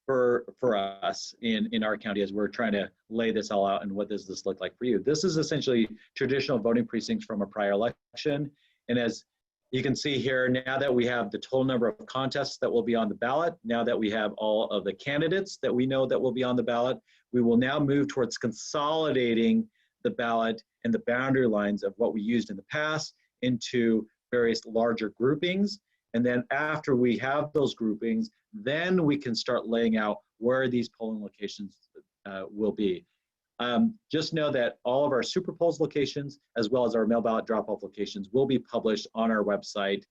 for us in our county as we're trying to lay this all out and what does this look like for you. This is essentially traditional voting precincts from a prior election. And as you can see here, now that we have the total number of contests that will be on the ballot, now that we have all of the candidates that we know that will be on the ballot, we will now move towards consolidating the ballot and the boundary lines of what we used in the past into various larger groupings. And then after we have those groupings, then we can start laying out where these polling locations will be. Just know that all of our super polls locations, as well as our mail ballot drop-off locations, will be published on our website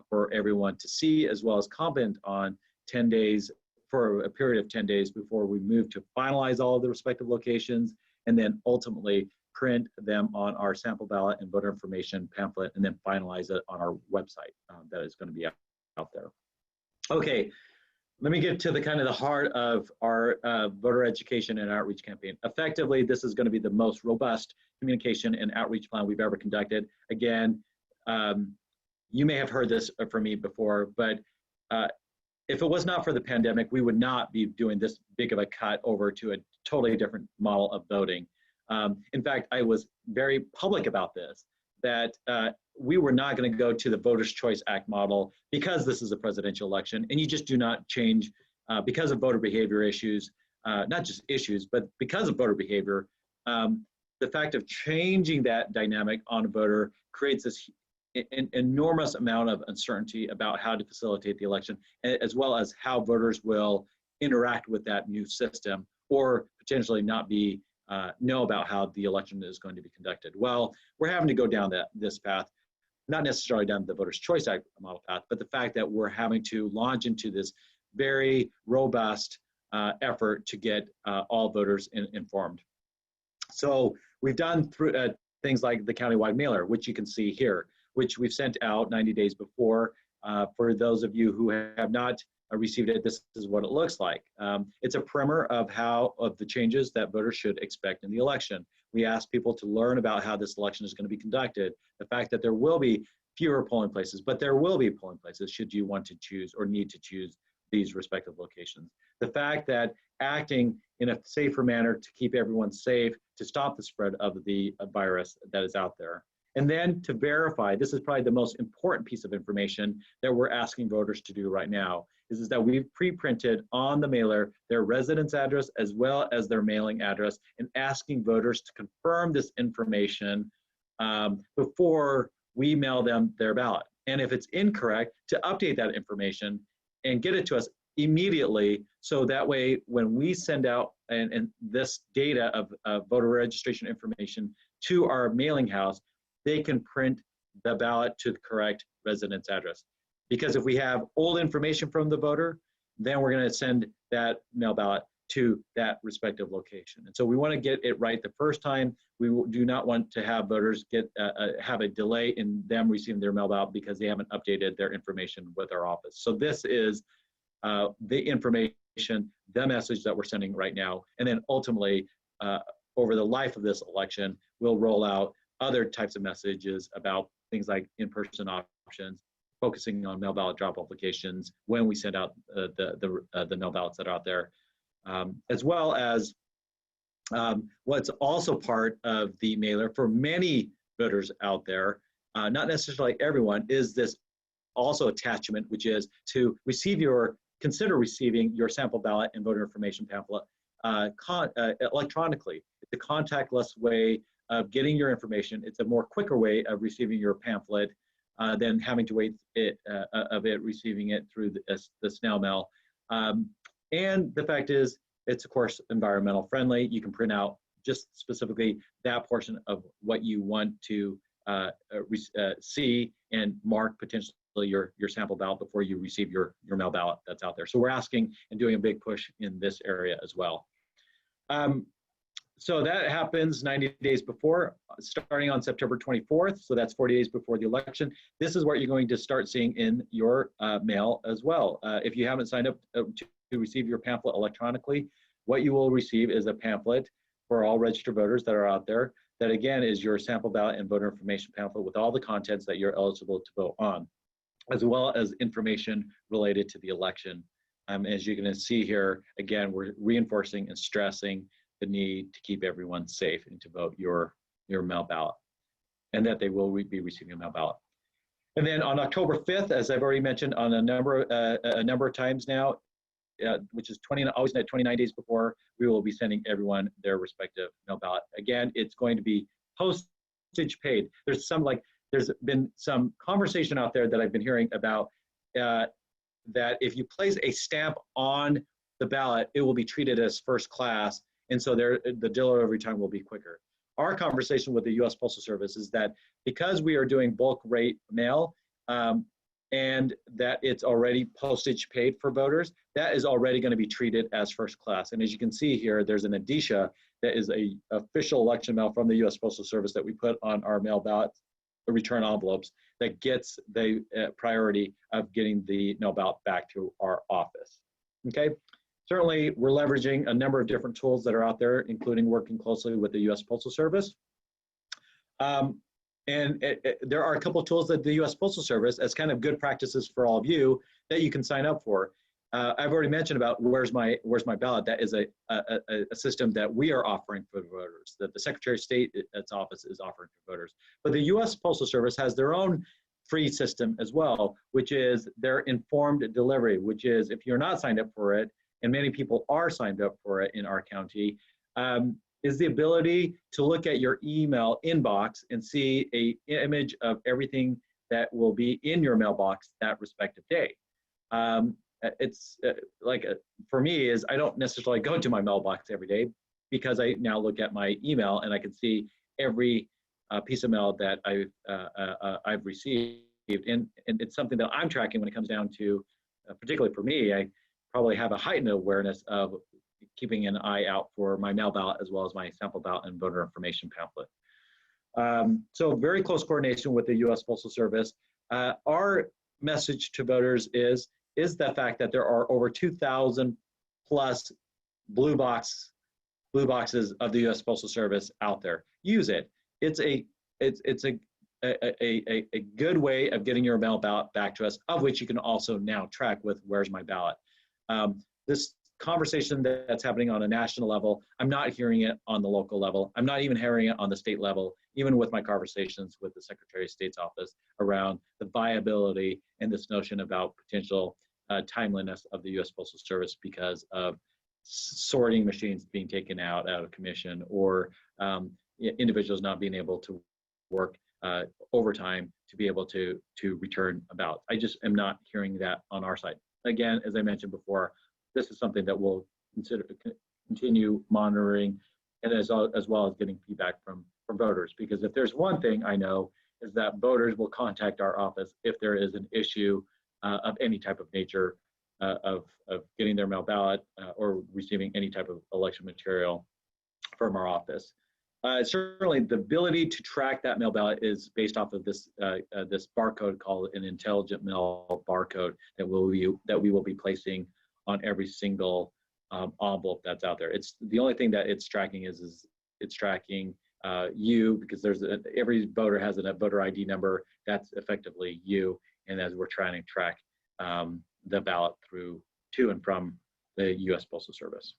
for everyone to see, as well as comment on 10 days, for a period of 10 days before we move to finalize all of the respective locations, and then ultimately print them on our sample ballot and voter information pamphlet, and then finalize it on our website that is going to be out there. Okay, let me get to the kind of the heart of our voter education and outreach campaign. Effectively, this is going to be the most robust communication and outreach plan we've ever conducted. Again, you may have heard this from me before, but if it was not for the pandemic, we would not be doing this big of a cut over to a totally different model of voting. In fact, I was very public about this, that we were not going to go to the Voters' Choice Act model because this is a presidential election, and you just do not change because of voter behavior issues, not just issues, but because of voter behavior. The fact of changing that dynamic on a voter creates this enormous amount of uncertainty about how to facilitate the election, as well as how voters will interact with that new system, or potentially not be know about how the election is going to be conducted. Well, we're having to go down this path, not necessarily down the Voters' Choice Act model path, but the fact that we're having to launch into this very robust effort to get all voters informed. So we've done through things like the countywide mailer, which you can see here, which we've sent out 90 days before. For those of you who have not received it, this is what it looks like. It's a primer of the changes that voters should expect in the election. We ask people to learn about how this election is going to be conducted, the fact that there will be fewer polling places, but there will be polling places should you want to choose or need to choose these respective locations. The fact that acting in a safer manner to keep everyone safe, to stop the spread of the virus that is out there. And then to verify, this is probably the most important piece of information that we're asking voters to do right now, is that we've pre-printed on the mailer their residence address as well as their mailing address, and asking voters to confirm this information before we mail them their ballot. And if it's incorrect, to update that information and get it to us immediately, so that way when we send out and this data of voter registration information to our mailing house, they can print the ballot to the correct residence address. Because if we have old information from the voter, then we're going to send that mail ballot to that respective location. And so we want to get it right the first time. We do not want to have voters have a delay in them receiving their mail ballot because they haven't updated their information with our office. So this is the information, the message that we're sending right now. And then ultimately, over the life of this election, we'll roll out other types of messages about things like in-person options, focusing on mail ballot drop-off locations when we send out the mail ballots that are out there, as well as what's also part of the mailer for many voters out there, not necessarily everyone, is this also attachment, which is to consider receiving your sample ballot and voter information pamphlet electronically. It's a contactless way of getting your information. It's a more quicker way of receiving your pamphlet than having to wait receiving it through the snail mail. And the fact is, it's of course environmental friendly. You can print out just specifically that portion of what you want to see and mark potentially your sample ballot before you receive your mail ballot that's out there. So we're asking and doing a big push in this area as well. So that happens 90 days before, starting on September 24th. So that's 40 days before the election. This is what you're going to start seeing in your mail as well. If you haven't signed up to receive your pamphlet electronically, what you will receive is a pamphlet for all registered voters that are out there. That again is your sample ballot and voter information pamphlet with all the contents that you're eligible to vote on, as well as information related to the election. As you can see here, again, we're reinforcing and stressing the need to keep everyone safe and to vote your mail ballot, and that they will be receiving a mail ballot. And then on October 5th, as I've already mentioned on a number of times now, which is always 29 days before, we will be sending everyone their respective mail ballot. Again, it's going to be postage paid. There's been some conversation out there that I've been hearing about that if you place a stamp on the ballot, it will be treated as first class, and so the delivery time will be quicker. Our conversation with the U.S. Postal Service is that because we are doing bulk rate mail, and that it's already postage paid for voters, that is already going to be treated as first class. And as you can see here, there's an indicia that is a official election mail from the U.S. Postal Service that we put on our mail ballot return envelopes that gets the priority of getting the mail ballot back to our office. Okay, certainly we're leveraging a number of different tools that are out there, including working closely with the U.S. Postal Service. There are a couple of tools that the U.S. Postal Service, as kind of good practices for all of you, that you can sign up for. I've already mentioned about Where's My Ballot. That is a system that we are offering for voters, that the Secretary of State's office is offering for voters. But the U.S. Postal Service has their own free system as well, which is their informed delivery, which is if you're not signed up for it, and many people are signed up for it in our county, is the ability to look at your email inbox and see an image of everything that will be in your mailbox that respective day. It's for me is I don't necessarily go to my mailbox every day because I now look at my email and I can see every piece of mail that I've received, and it's something that I'm tracking when it comes down to, particularly for me, I probably have a heightened awareness of keeping an eye out for my mail ballot as well as my sample ballot and voter information pamphlet. So very close coordination with the U.S. Postal Service. Our message to voters is the fact that there are over 2,000 plus blue boxes of the U.S. Postal Service out there. Use it. It's a good way of getting your mail ballot back to us, of which you can also now track with Where's My Ballot. This conversation that's happening on a national level, I'm not hearing it on the local level. I'm not even hearing it on the state level, even with my conversations with the Secretary of State's office around the viability and this notion about potential timeliness of the U.S. Postal Service because of sorting machines being taken out of commission, or individuals not being able to work overtime to be able to return a ballot. I just am not hearing that on our side. Again, as I mentioned before, this is something that we'll continue monitoring, and as well as getting feedback from voters. Because if there's one thing I know is that voters will contact our office if there is an issue of any type of nature of getting their mail ballot or receiving any type of election material from our office. Certainly, the ability to track that mail ballot is based off of this this barcode called an intelligent mail barcode that we will be placing on every single envelope that's out there. It's the only thing that it's tracking is it's tracking you, because every voter has a voter ID number. That's effectively you, and as we're trying to track the ballot to and from the U.S. Postal Service.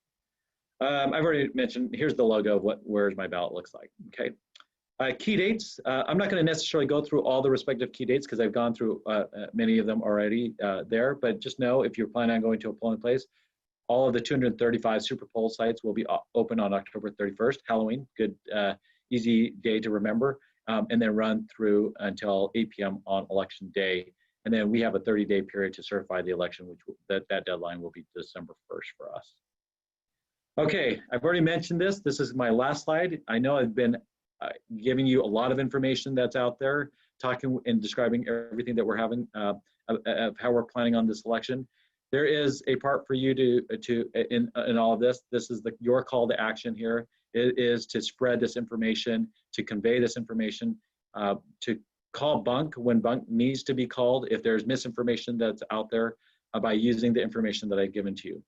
I've already mentioned, here's the logo of what Where's My Ballot looks like. Okay. Key dates. I'm not going to necessarily go through all the respective key dates because I've gone through many of them already there, but just know if you're planning on going to a polling place, all of the 235 super poll sites will be open on October 31st, Halloween. Good, easy day to remember, and then run through until 8 p.m. on election day. And then we have a 30-day period to certify the election, which that deadline will be December 1st for us. Okay, I've already mentioned this. This is my last slide. I know I've been giving you a lot of information that's out there, talking and describing everything that we're having of how we're planning on this election. There is a part for you to in all of this. This is your call to action here. It is to spread this information, to convey this information, to call bunk when bunk needs to be called if there's misinformation that's out there by using the information that I've given to you.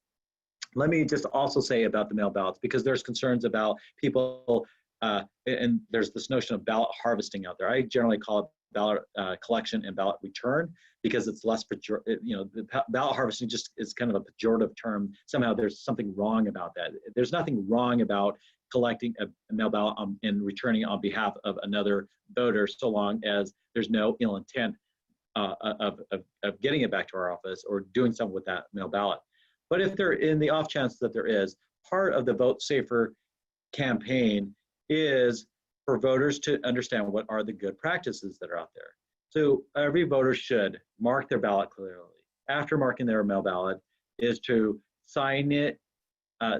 Let me just also say about the mail ballots, because there's concerns about people, and there's this notion of ballot harvesting out there. I generally call it ballot collection and ballot return, because it's less the ballot harvesting just is kind of a pejorative term. Somehow there's something wrong about that. There's nothing wrong about collecting a mail ballot and returning it on behalf of another voter, so long as there's no ill intent of getting it back to our office or doing something with that mail ballot. But if there, in the off chance that there is, part of the Vote Safer campaign is for voters to understand what are the good practices that are out there. So every voter should mark their ballot clearly. After marking their mail ballot is to sign it,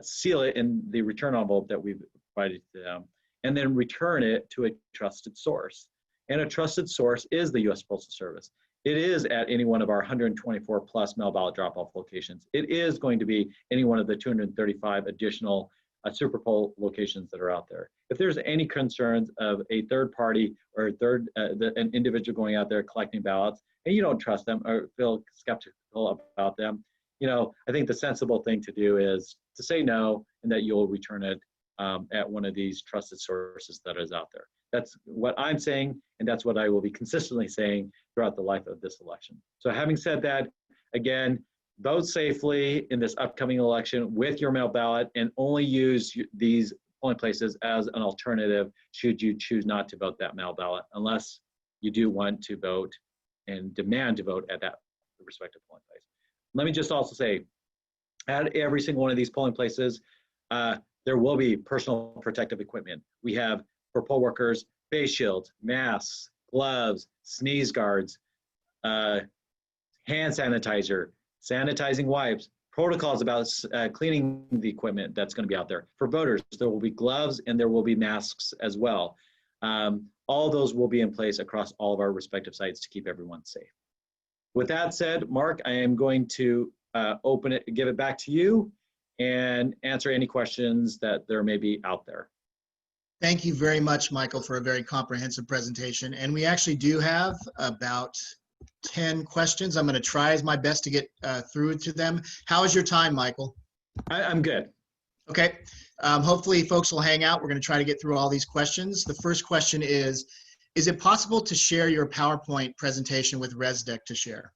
seal it in the return envelope that we've provided to them, and then return it to a trusted source. And a trusted source is the U.S. Postal Service. It is at any one of our 124 plus mail ballot drop-off locations. It is going to be any one of the 235 additional super poll locations that are out there. If there's any concerns of a third party or an individual going out there collecting ballots and you don't trust them or feel skeptical about them, I think the sensible thing to do is to say no, and that you'll return it at one of these trusted sources that is out there. That's what I'm saying, and that's what I will be consistently saying throughout the life of this election. So having said that, again, vote safely in this upcoming election with your mail ballot, and only use these polling places as an alternative should you choose not to vote that mail ballot, unless you do want to vote and demand to vote at that respective polling place. Let me just also say, at every single one of these polling places, there will be personal protective equipment. We have, for poll workers, face shields, masks, gloves, sneeze guards, hand sanitizer, sanitizing wipes, protocols about cleaning the equipment that's going to be out there. For voters, there will be gloves and there will be masks as well. All those will be in place across all of our respective sites to keep everyone safe. With that said, Mark, I am going to give it back to you and answer any questions that there may be out there. Thank you very much, Michael, for a very comprehensive presentation. And we actually do have about 10 questions. I'm going to try my best to get through to them. How is your time, Michael? I'm good. Okay. Hopefully folks will hang out. We're going to try to get through all these questions. The first question is it possible to share your PowerPoint presentation with RESDC to share?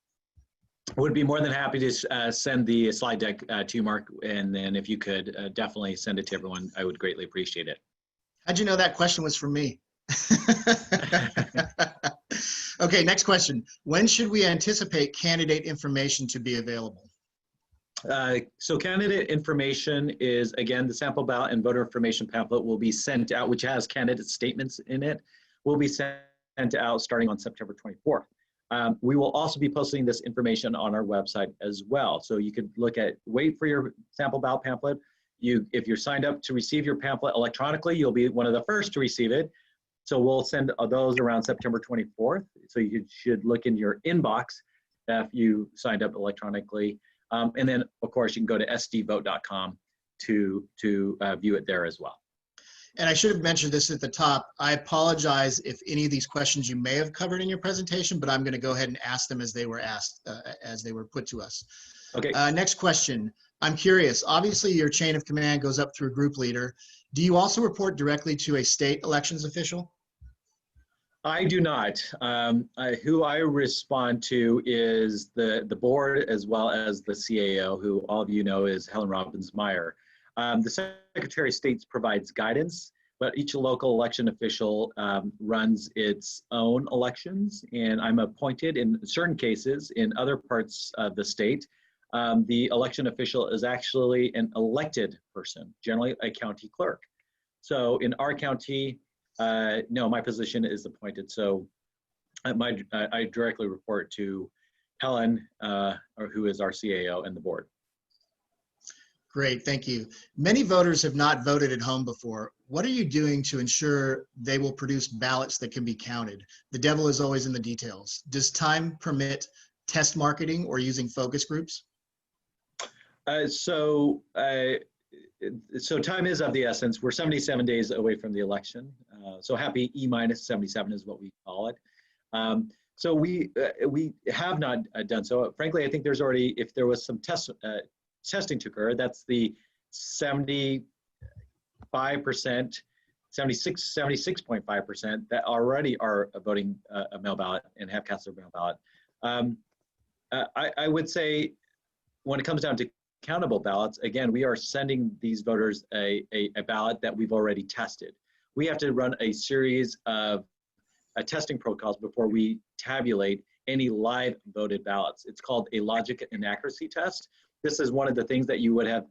Would be more than happy to send the slide deck to you, Mark, and then if you could definitely send it to everyone, I would greatly appreciate it. How'd you know that question was for me? Okay, next question. When should we anticipate candidate information to be available? So candidate information is, again, the sample ballot and voter information pamphlet will be sent out, which has candidate statements in it, will be sent out starting on September 24th. We will also be posting this information on our website as well. So you could wait for your sample ballot pamphlet. If you're signed up to receive your pamphlet electronically, you'll be one of the first to receive it. So we'll send those around September 24th. So you should look in your inbox if you signed up electronically. And then, of course, you can go to sdvote.com to view it there as well. And I should have mentioned this at the top. I apologize if any of these questions you may have covered in your presentation, but I'm going to go ahead and ask them as they were asked, as they were put to us. Okay. Next question. I'm curious. Obviously, your chain of command goes up through group leader. Do you also report directly to a state elections official? I do not. Who I respond to is the board, as well as the CAO, who all of you know is Helen Robbins-Meyer. The Secretary of State provides guidance, but each local election official runs its own elections, and I'm appointed in certain cases. In other parts of the state, the election official is actually an elected person, generally a county clerk. So in our county, no, my position is appointed. So I directly report to Helen, who is our CAO, and the board. Great, thank you. Many voters have not voted at home before. What are you doing to ensure they will produce ballots that can be counted? The devil is always in the details. Does time permit test marketing or using focus groups? So time is of the essence. We're 77 days away from the election. So happy E-77 is what we call it. So we have not done so. Frankly, I think there's already, if there was some testing to occur, that's the 75%, 76.5% that already are voting a mail ballot and have cast their mail ballot. I would say when it comes down to countable ballots, again, we are sending these voters a ballot that we've already tested. We have to run a series of testing protocols before we tabulate any live voted ballots. It's called a logic and accuracy test. This is one of the things that you would have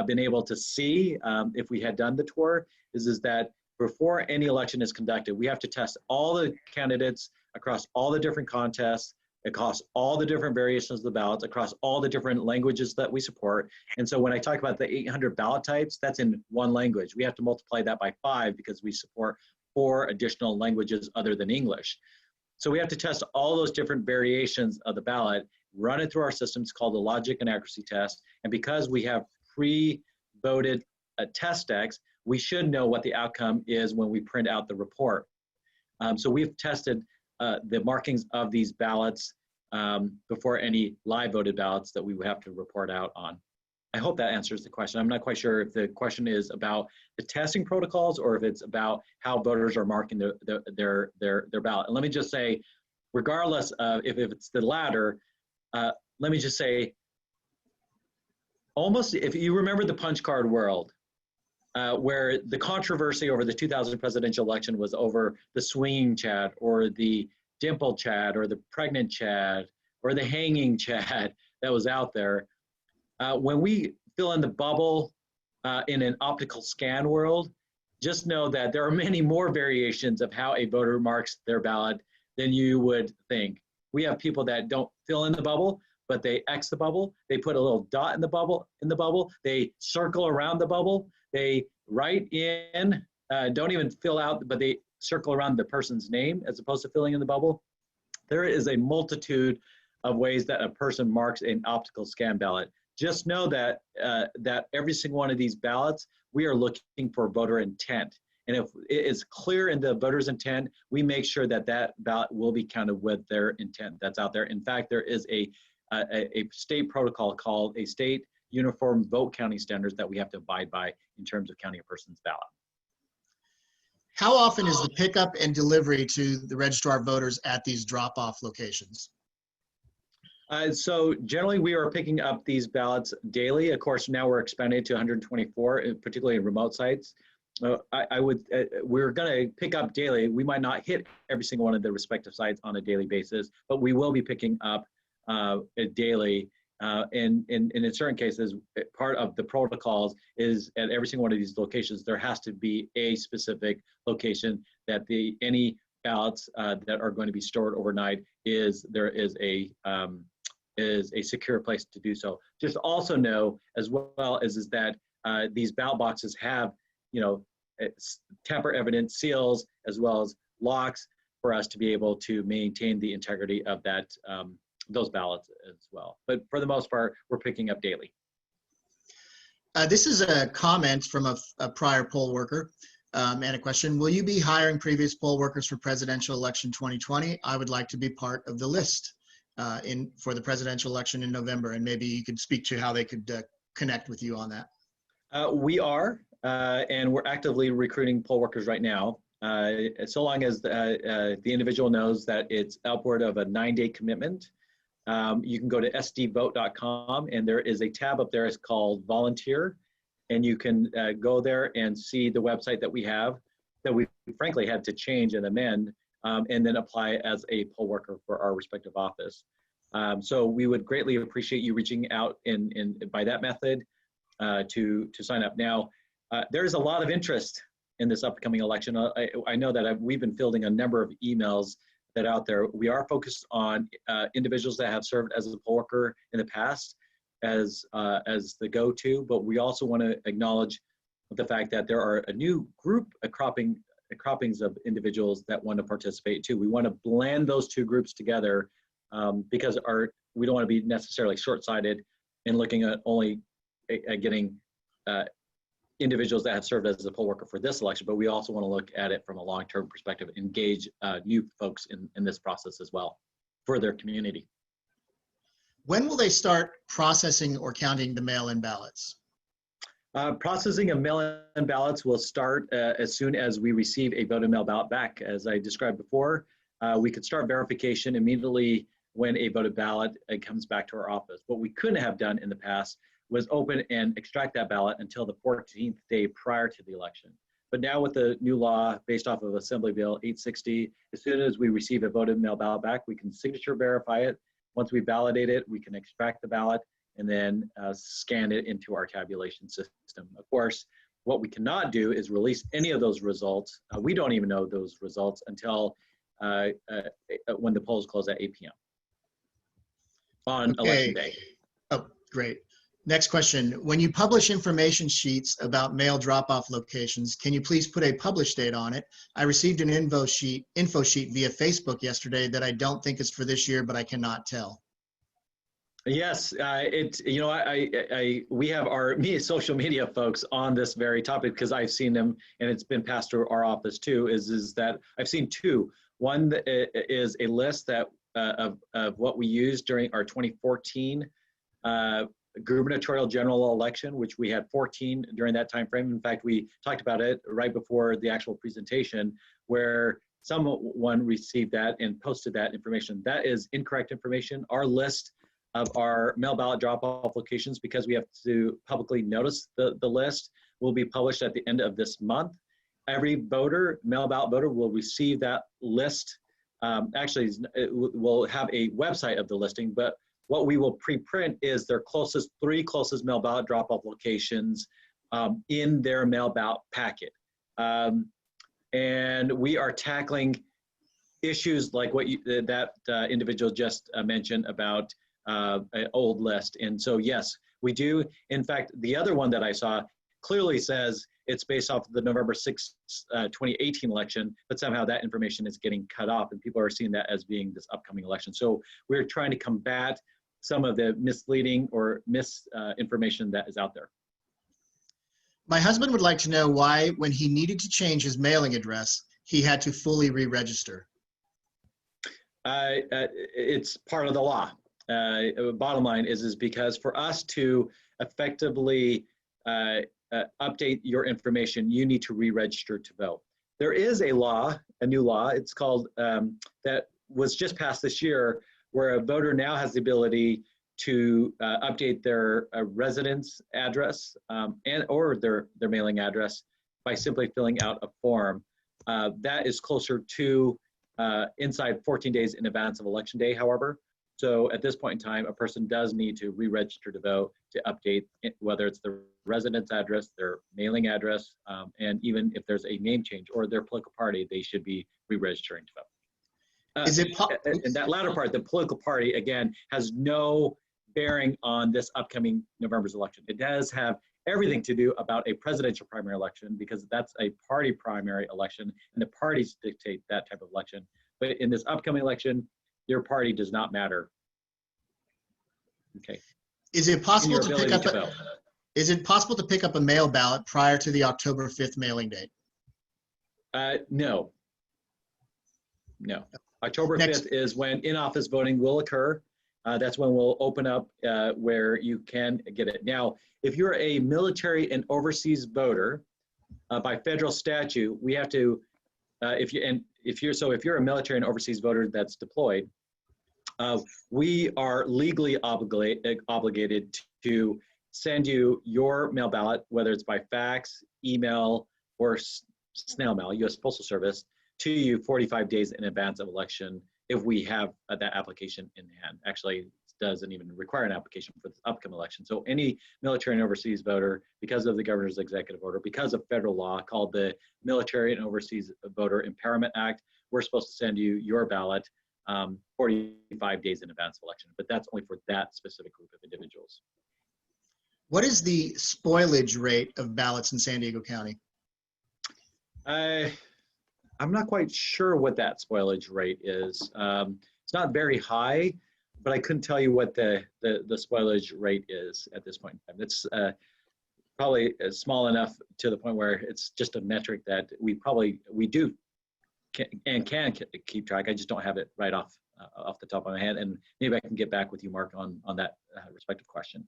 been able to see if we had done the tour, is that before any election is conducted, we have to test all the candidates across all the different contests, across all the different variations of the ballots, across all the different languages that we support. And so when I talk about the 800 ballot types, that's in one language. We have to multiply that by 5 because we support 4 additional languages other than English. So we have to test all those different variations of the ballot, run it through our systems called the logic and accuracy test. And because we have pre-voted test decks, we should know what the outcome is when we print out the report. So we've tested the markings of these ballots before any live voted ballots that we would have to report out on. I hope that answers the question. I'm not quite sure if the question is about the testing protocols or if it's about how voters are marking their ballot. And let me just say, regardless of if it's the latter, let me just say, almost if you remember the punch card world, where the controversy over the 2000 presidential election was over the swinging Chad or the dimpled Chad or the pregnant Chad or the hanging Chad that was out there. When we fill in the bubble in an optical scan world, just know that there are many more variations of how a voter marks their ballot than you would think. We have people that don't fill in the bubble, but they X the bubble. They put a little dot in the bubble. They circle around the bubble. They write in, don't even fill out, but they circle around the person's name as opposed to filling in the bubble. There is a multitude of ways that a person marks an optical scan ballot. Just know that that every single one of these ballots, we are looking for voter intent. And if it is clear in the voter's intent, we make sure that that ballot will be counted with their intent that's out there. In fact, there is a state protocol called a state uniform vote counting standards that we have to abide by in terms of counting a person's ballot. How often is the pickup and delivery to the Registrar of Voters at these drop-off locations? So generally we are picking up these ballots daily. Of course, now we're expanding to 124, particularly in remote sites. We're going to pick up daily. We might not hit every single one of the respective sites on a daily basis, but we will be picking up daily. And in certain cases, part of the protocols is at every single one of these locations, there has to be a specific location that any ballots that are going to be stored overnight there is a secure place to do so. Just also know as well is that these ballot boxes have, tamper evident seals as well as locks for us to be able to maintain the integrity of that those ballots as well. But for the most part, we're picking up daily. This is a comment from a prior poll worker and a question. Will you be hiring previous poll workers for presidential election 2020? I would like to be part of the list for the presidential election in November, and maybe you could speak to how they could connect with you on that. We are, and we're actively recruiting poll workers right now. So long as the individual knows that it's upward of a 9-day commitment. You can go to sdvote.com and there is a tab up there. It's called volunteer, and you can go there and see the website that we have that we frankly had to change and amend, and then apply as a poll worker for our respective office. So we would greatly appreciate you reaching out by that method to sign up. Now, there is a lot of interest in this upcoming election. I know that we've been fielding a number of emails that out there. We are focused on individuals that have served as a poll worker in the past as the go-to, but we also want to acknowledge the fact that there are a new group, croppings of individuals that want to participate too. We want to blend those two groups together because we don't want to be necessarily short-sighted in looking at only getting individuals that have served as a poll worker for this election, but we also want to look at it from a long-term perspective, engage new folks in this process as well for their community. When will they start processing or counting the mail-in ballots? Processing of mail-in ballots will start as soon as we receive a voted mail ballot back. As I described before, we could start verification immediately when a voted ballot comes back to our office. What we couldn't have done in the past was open and extract that ballot until the 14th day prior to the election. But now with the new law based off of Assembly Bill 860, as soon as we receive a voted mail ballot back, we can signature verify it. Once we validate it, we can extract the ballot and then scan it into our tabulation system. Of course, what we cannot do is release any of those results. We don't even know those results until when the polls close at 8 p.m. on election day. Oh, great. Next question. When you publish information sheets about mail drop-off locations, can you please put a publish date on it? I received an info sheet via Facebook yesterday that I don't think is for this year, but I cannot tell. Yes, we have our social media folks on this very topic because I've seen them, and it's been passed through our office too. Is that I've seen two. One is a list that of what we used during our 2014 gubernatorial general election, which we had 14 during that time frame. In fact, we talked about it right before the actual presentation, where someone received that and posted that information. That is incorrect information. Our list of our mail ballot drop-off locations, because we have to publicly notice the list, will be published at the end of this month. Every voter, mail ballot voter, will receive that list. Actually, we'll have a website of the listing, but what we will pre-print is their three closest mail ballot drop-off locations in their mail ballot packet. And we are tackling issues like what that individual just mentioned about an old list. And so, yes, we do. In fact, the other one that I saw clearly says it's based off of the November 6th, 2018 election, but somehow that information is getting cut off and people are seeing that as being this upcoming election. So we're trying to combat some of the misleading or misinformation that is out there. My husband would like to know why, when he needed to change his mailing address, he had to fully re-register. It's part of the law. Bottom line is because for us to effectively update your information, you need to re-register to vote. There is a law, a new law, it's called, that was just passed this year, where a voter now has the ability to update their residence address or their mailing address by simply filling out a form. That is closer to inside 14 days in advance of election day, however. So at this point in time, a person does need to re-register to vote to update it, whether it's their residence address, their mailing address, and even if there's a name change or their political party, they should be re-registering to vote. Is it and that latter part, the political party, again, has no bearing on this upcoming November's election. It does have everything to do about a presidential primary election because that's a party primary election and the parties dictate that type of election. But in this upcoming election, your party does not matter. Okay. Is it possible to pick up a mail ballot prior to the October 5th mailing date? No. No. October 5th is when in-office voting will occur. That's when we'll open up where you can get it. Now, if you're a military and overseas voter, by federal statute, we have to, if you're a military and overseas voter that's deployed, we are legally obligated to send you your mail ballot, whether it's by fax, email, or snail mail, U.S. Postal Service, to you 45 days in advance of election if we have that application in hand. Actually, it doesn't even require an application for the upcoming election. So any military and overseas voter, because of the governor's executive order, because of federal law called the Military and Overseas Voter Empowerment Act, we're supposed to send you your ballot 45 days in advance of election, but that's only for that specific group of individuals. What is the spoilage rate of ballots in San Diego County? I'm not quite sure what that spoilage rate is. It's not very high, but I couldn't tell you what the spoilage rate is at this point in time. It's probably small enough to the point where it's just a metric that we do can keep track. I just don't have it right off the top of my head, and maybe I can get back with you, Mark, on that respective question.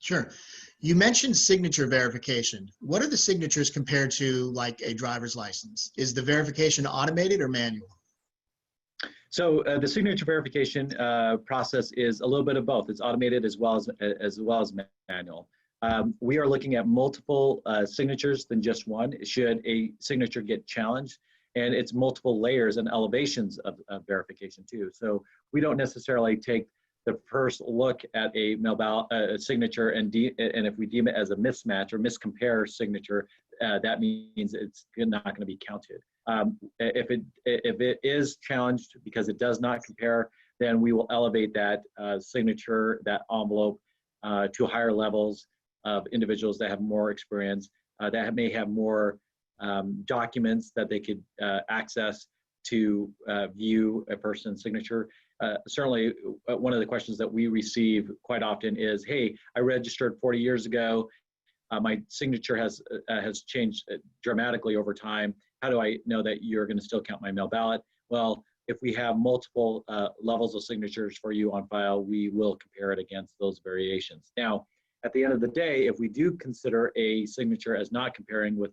Sure. You mentioned signature verification. What are the signatures compared to like a driver's license? Is the verification automated or manual? So the signature verification process is a little bit of both. It's automated as well as manual. We are looking at multiple signatures than just one. Should a signature get challenged, and it's multiple layers and elevations of verification too. So we don't necessarily take the first look at a mail ballot signature and if we deem it as a mismatch or miscompare signature, that means it's not going to be counted. If it is challenged because it does not compare, then we will elevate that signature, that envelope, to higher levels of individuals that have more experience, that may have more documents that they could access to view a person's signature. Certainly, one of the questions that we receive quite often is, hey, I registered 40 years ago. My signature has changed dramatically over time. How do I know that you're going to still count my mail ballot? Well, if we have multiple levels of signatures for you on file, we will compare it against those variations. Now, at the end of the day, if we do consider a signature as not comparing with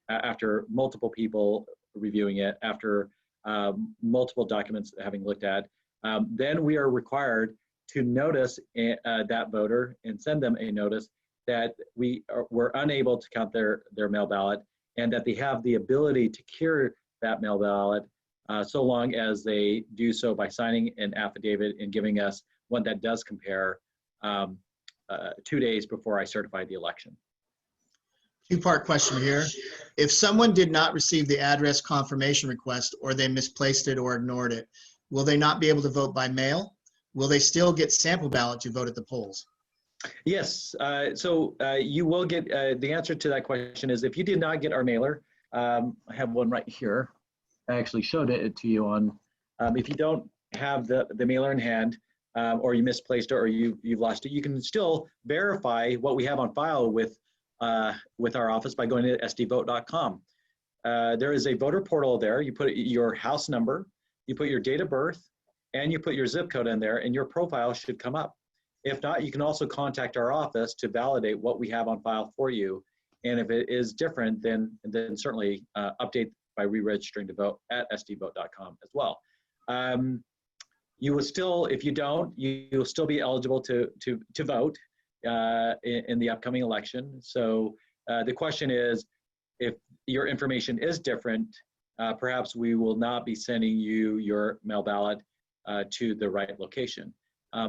after multiple people reviewing it, after multiple documents having looked at, then we are required to notice that voter and send them a notice that we're unable to count their mail ballot, and that they have the ability to cure that mail ballot so long as they do so by signing an affidavit and giving us one that does compare 2 days before I certify the election. Two-part question here. If someone did not receive the address confirmation request, or they misplaced it or ignored it, will they not be able to vote by mail? Will they still get sample ballot to vote at the polls? Yes, so you will get, the answer to that question is if you did not get our mailer, I have one right here. I actually showed it to you on, if you don't have the mailer in hand, or you misplaced it or you've lost it, you can still verify what we have on file with our office by going to sdvote.com. There is a voter portal there. You put your house number, you put your date of birth, and you put your zip code in there, and your profile should come up. If not, you can also contact our office to validate what we have on file for you. And if it is different, then certainly update by re-registering to vote at sdvote.com as well. You will still, if you don't, you'll still be eligible to vote in the upcoming election. So the question is, if your information is different, perhaps we will not be sending you your mail ballot to the right location.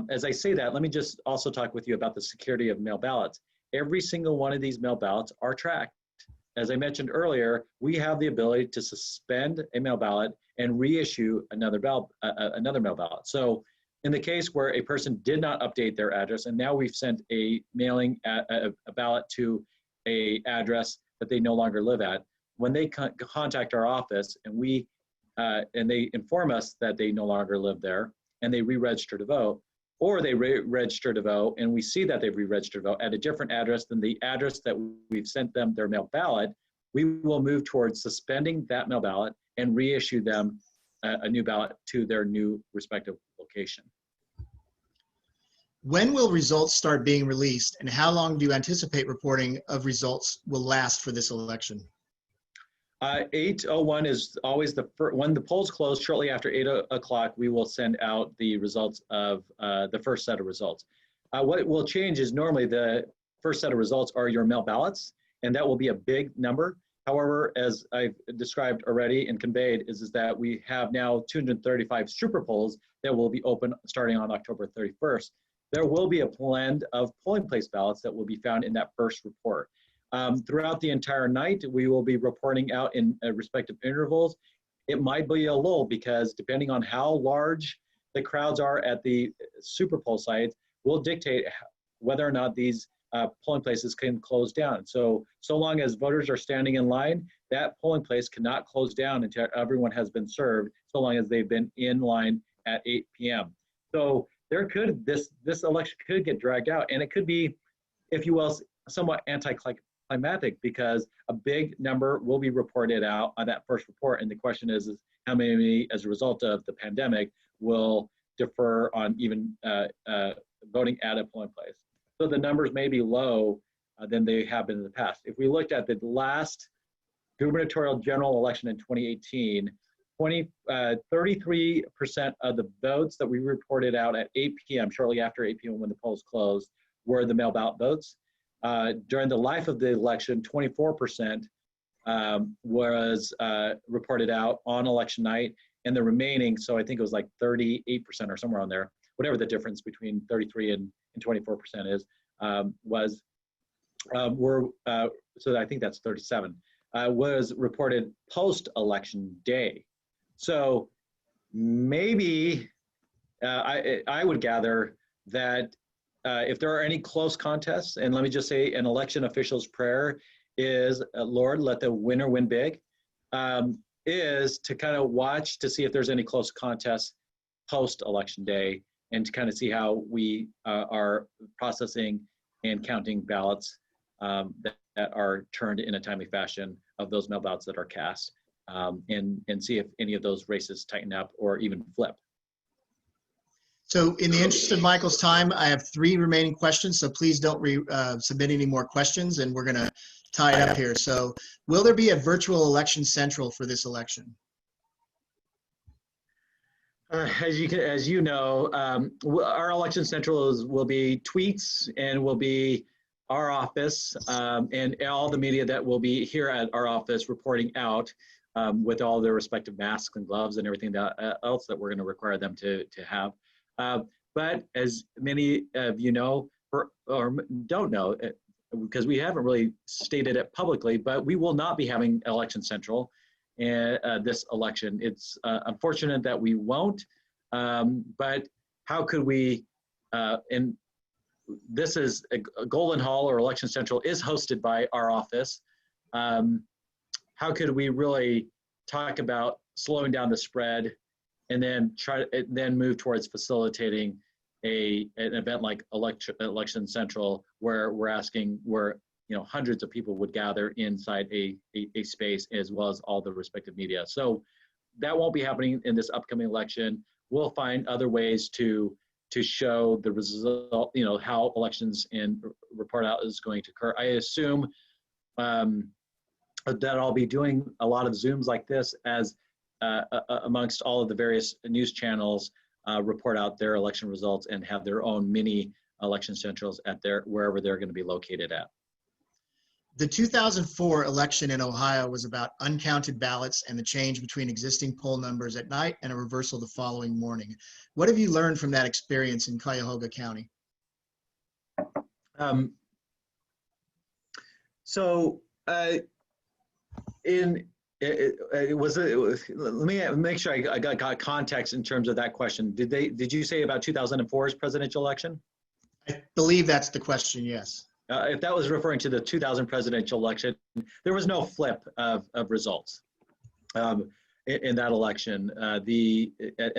As I say that, let me just also talk with you about the security of mail ballots. Every single one of these mail ballots are tracked. As I mentioned earlier, we have the ability to suspend a mail ballot and reissue another mail ballot. So in the case where a person did not update their address, and now we've sent a mailing a ballot to a address that they no longer live at, when they contact our office and they inform us that they no longer live there and they re-register to vote, or they re-register to vote and we see that they've re-registered to vote at a different address than the address that we've sent them their mail ballot, we will move towards suspending that mail ballot and reissue them a new ballot to their new respective location. When will results start being released, and how long do you anticipate reporting of results will last for this election? 8:01 is always when the polls close. Shortly after 8 o'clock, we will send out the results of the first set of results. What will change is normally the first set of results are your mail ballots, and that will be a big number. However, as I've described already and conveyed, is that we have now 235 super polls that will be open starting on October 31st. There will be a blend of polling place ballots that will be found in that first report. Throughout the entire night, we will be reporting out in respective intervals. It might be a lull because depending on how large the crowds are at the super poll sites will dictate whether or not these polling places can close down. So long as voters are standing in line, that polling place cannot close down until everyone has been served, so long as they've been in line at 8 p.m. So this election could get dragged out, and it could be, if you will, somewhat anticlimactic because a big number will be reported out on that first report. And the question is how many, as a result of the pandemic, will defer on even voting at a polling place. So the numbers may be low than they have been in the past. If we looked at the last gubernatorial general election in 2018, 33% of the votes that we reported out at 8 p.m., shortly after 8 p.m. when the polls closed, were the mail ballot votes. During the life of the election, 24% was reported out on election night, and the remaining, so I think it was like 38% or somewhere on there, whatever the difference between 33 and 24% is, so I think that's 37, was reported post-election day. So maybe I would gather that if there are any close contests, and let me just say an election official's prayer is, Lord, let the winner win big, is to kind of watch to see if there's any close contests post-election day, and to kind of see how we are processing and counting ballots that are turned in a timely fashion of those mail ballots that are cast, and see if any of those races tighten up or even flip. So in the interest of Michael's time, I have 3 remaining questions, so please don't submit any more questions, and we're going to tie it up here. So will there be a virtual election central for this election? As you know, our election central will be tweets, and will be our office, and all the media that will be here at our office reporting out with all their respective masks and gloves and everything else that we're going to require them to have. But as many of you know, or don't know, because we haven't really stated it publicly, but we will not be having Election Central this election. It's unfortunate that we won't, but how could we, and this is a Golden Hall, or Election Central is hosted by our office. How could we really talk about slowing down the spread, and then then move towards facilitating an event like Election Central, where hundreds of people would gather inside a space, as well as all the respective media. So that won't be happening in this upcoming election. We'll find other ways to show the result, how elections and report out is going to occur. I assume that I'll be doing a lot of Zooms like this as amongst all of the various news channels report out their election results and have their own mini election centrals at wherever they're going to be located at. The 2004 election in Ohio was about uncounted ballots and the change between existing poll numbers at night and a reversal the following morning. What have you learned from that experience in Cuyahoga County? Let me make sure I got context in terms of that question. Did you say about 2004's presidential election? I believe that's the question, yes. If that was referring to the 2000 presidential election, there was no flip of results in that election. At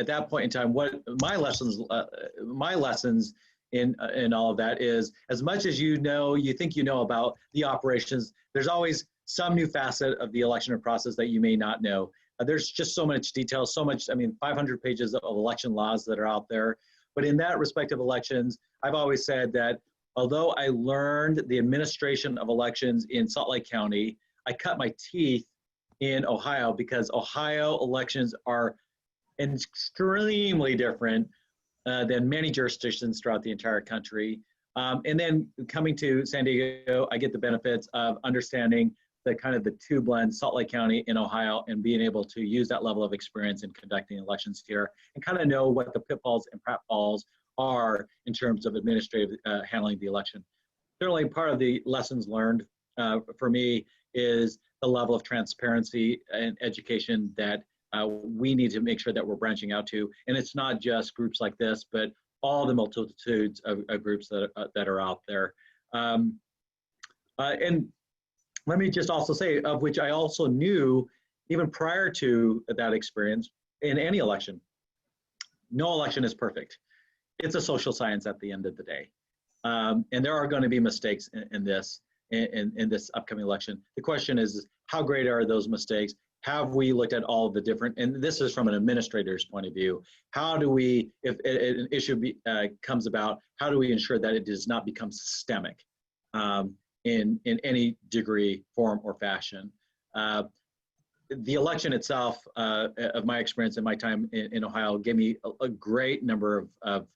that point in time, what my lessons in all of that is, as much as you think you know about the operations, there's always some new facet of the election process that you may not know. There's just so much detail, 500 pages of election laws that are out there. But in that respect of elections, I've always said that although I learned the administration of elections in Salt Lake County, I cut my teeth in Ohio, because Ohio elections are extremely different than many jurisdictions throughout the entire country. And then coming to San Diego, I get the benefits of understanding the two blends, Salt Lake County and Ohio, and being able to use that level of experience in conducting elections here, and kind of know what the pitfalls and pratfalls are in terms of administrative handling the election. Certainly part of the lessons learned for me is the level of transparency and education that we need to make sure that we're branching out to. And it's not just groups like this, but all the multitudes of groups that are out there. And let me just also say, of which I also knew even prior to that experience, in any election, no election is perfect. It's a social science at the end of the day. And there are going to be mistakes in this upcoming election. The question is, how great are those mistakes? Have we looked at all of the different, and this is from an administrator's point of view, how do we, if an issue comes about, how do we ensure that it does not become systemic in any degree, form, or fashion? the election itself, of my experience and my time in Ohio, gave me a great number of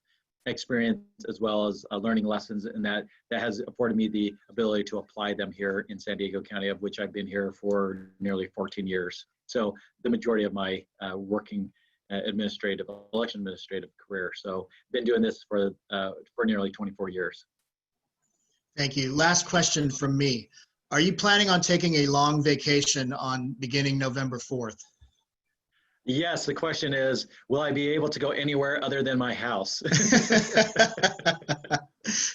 experience as well as learning lessons, and that has afforded me the ability to apply them here in San Diego County, of which I've been here for nearly 14 years. So the majority of my working election administrative career. So been doing this for nearly 24 years. Thank you. Last question from me. Are you planning on taking a long vacation on beginning November 4th? Yes, the question is, will I be able to go anywhere other than my house?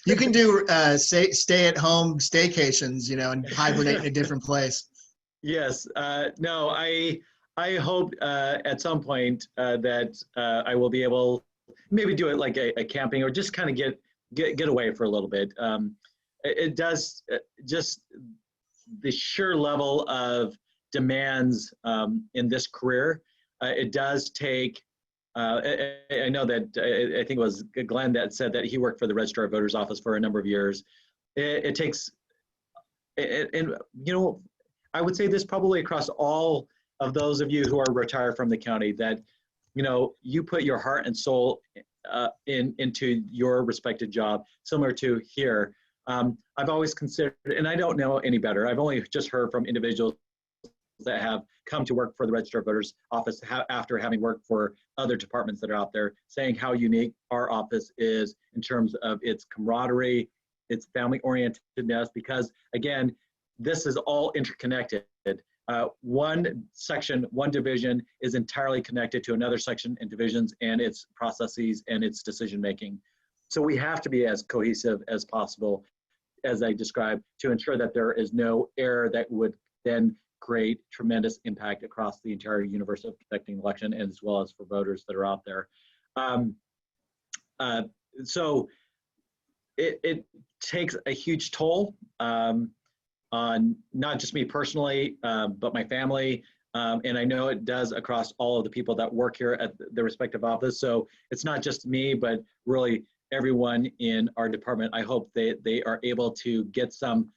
You can do stay at home staycations, and hibernate in a different place. Yes. No, I hope at some point that I will be able maybe do it like a camping, or just kind of get away for a little bit. It does just the sheer level of demands in this career. It does take, I know that, I think it was Glenn that said that he worked for the Registrar of Voters office for a number of years. It takes, and I would say this probably across all of those of you who are retired from the county, that, you put your heart and soul into your respective job, similar to here. I've always considered, and I don't know any better, I've only just heard from individuals that have come to work for the Registrar of Voters office after having worked for other departments that are out there, saying how unique our office is in terms of its camaraderie, its family orientedness, because again, this is all interconnected. One section, one division is entirely connected to another section and divisions and its processes and its decision making. So we have to be as cohesive as possible, as I described, to ensure that there is no error that would then create tremendous impact across the entire universe of conducting election, and as well as for voters that are out there. So it takes a huge toll on not just me personally, but my family. And I know it does across all of the people that work here at the respective office. So it's not just me, but really everyone in our department. I hope they are able to get some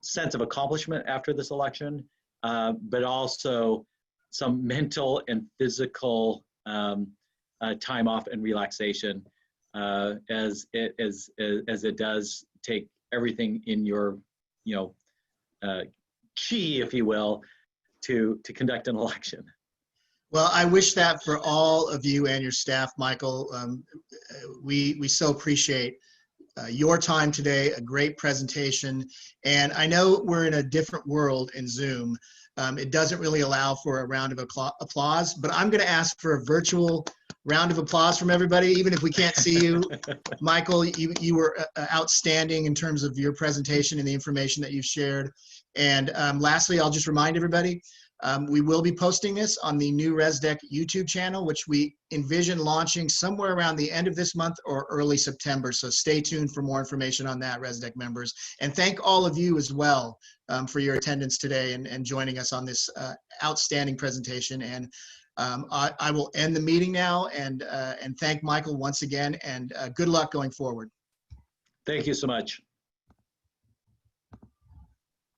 sense of accomplishment after this election, but also some mental and physical time off and relaxation, as it does take everything in your chi, if you will, to conduct an election. Well, I wish that for all of you and your staff, Michael. We so appreciate your time today, a great presentation. And I know we're in a different world in Zoom. It doesn't really allow for a round of applause, but I'm going to ask for a virtual round of applause from everybody, even if we can't see you. Michael, you were outstanding in terms of your presentation and the information that you've shared. And lastly, I'll just remind everybody, we will be posting this on the new RESDC YouTube channel, which we envision launching somewhere around the end of this month or early September. So stay tuned for more information on that, RESDC members. And thank all of you as well for your attendance today and joining us on this outstanding presentation. And I will end the meeting now and thank Michael once again, and good luck going forward. Thank you so much.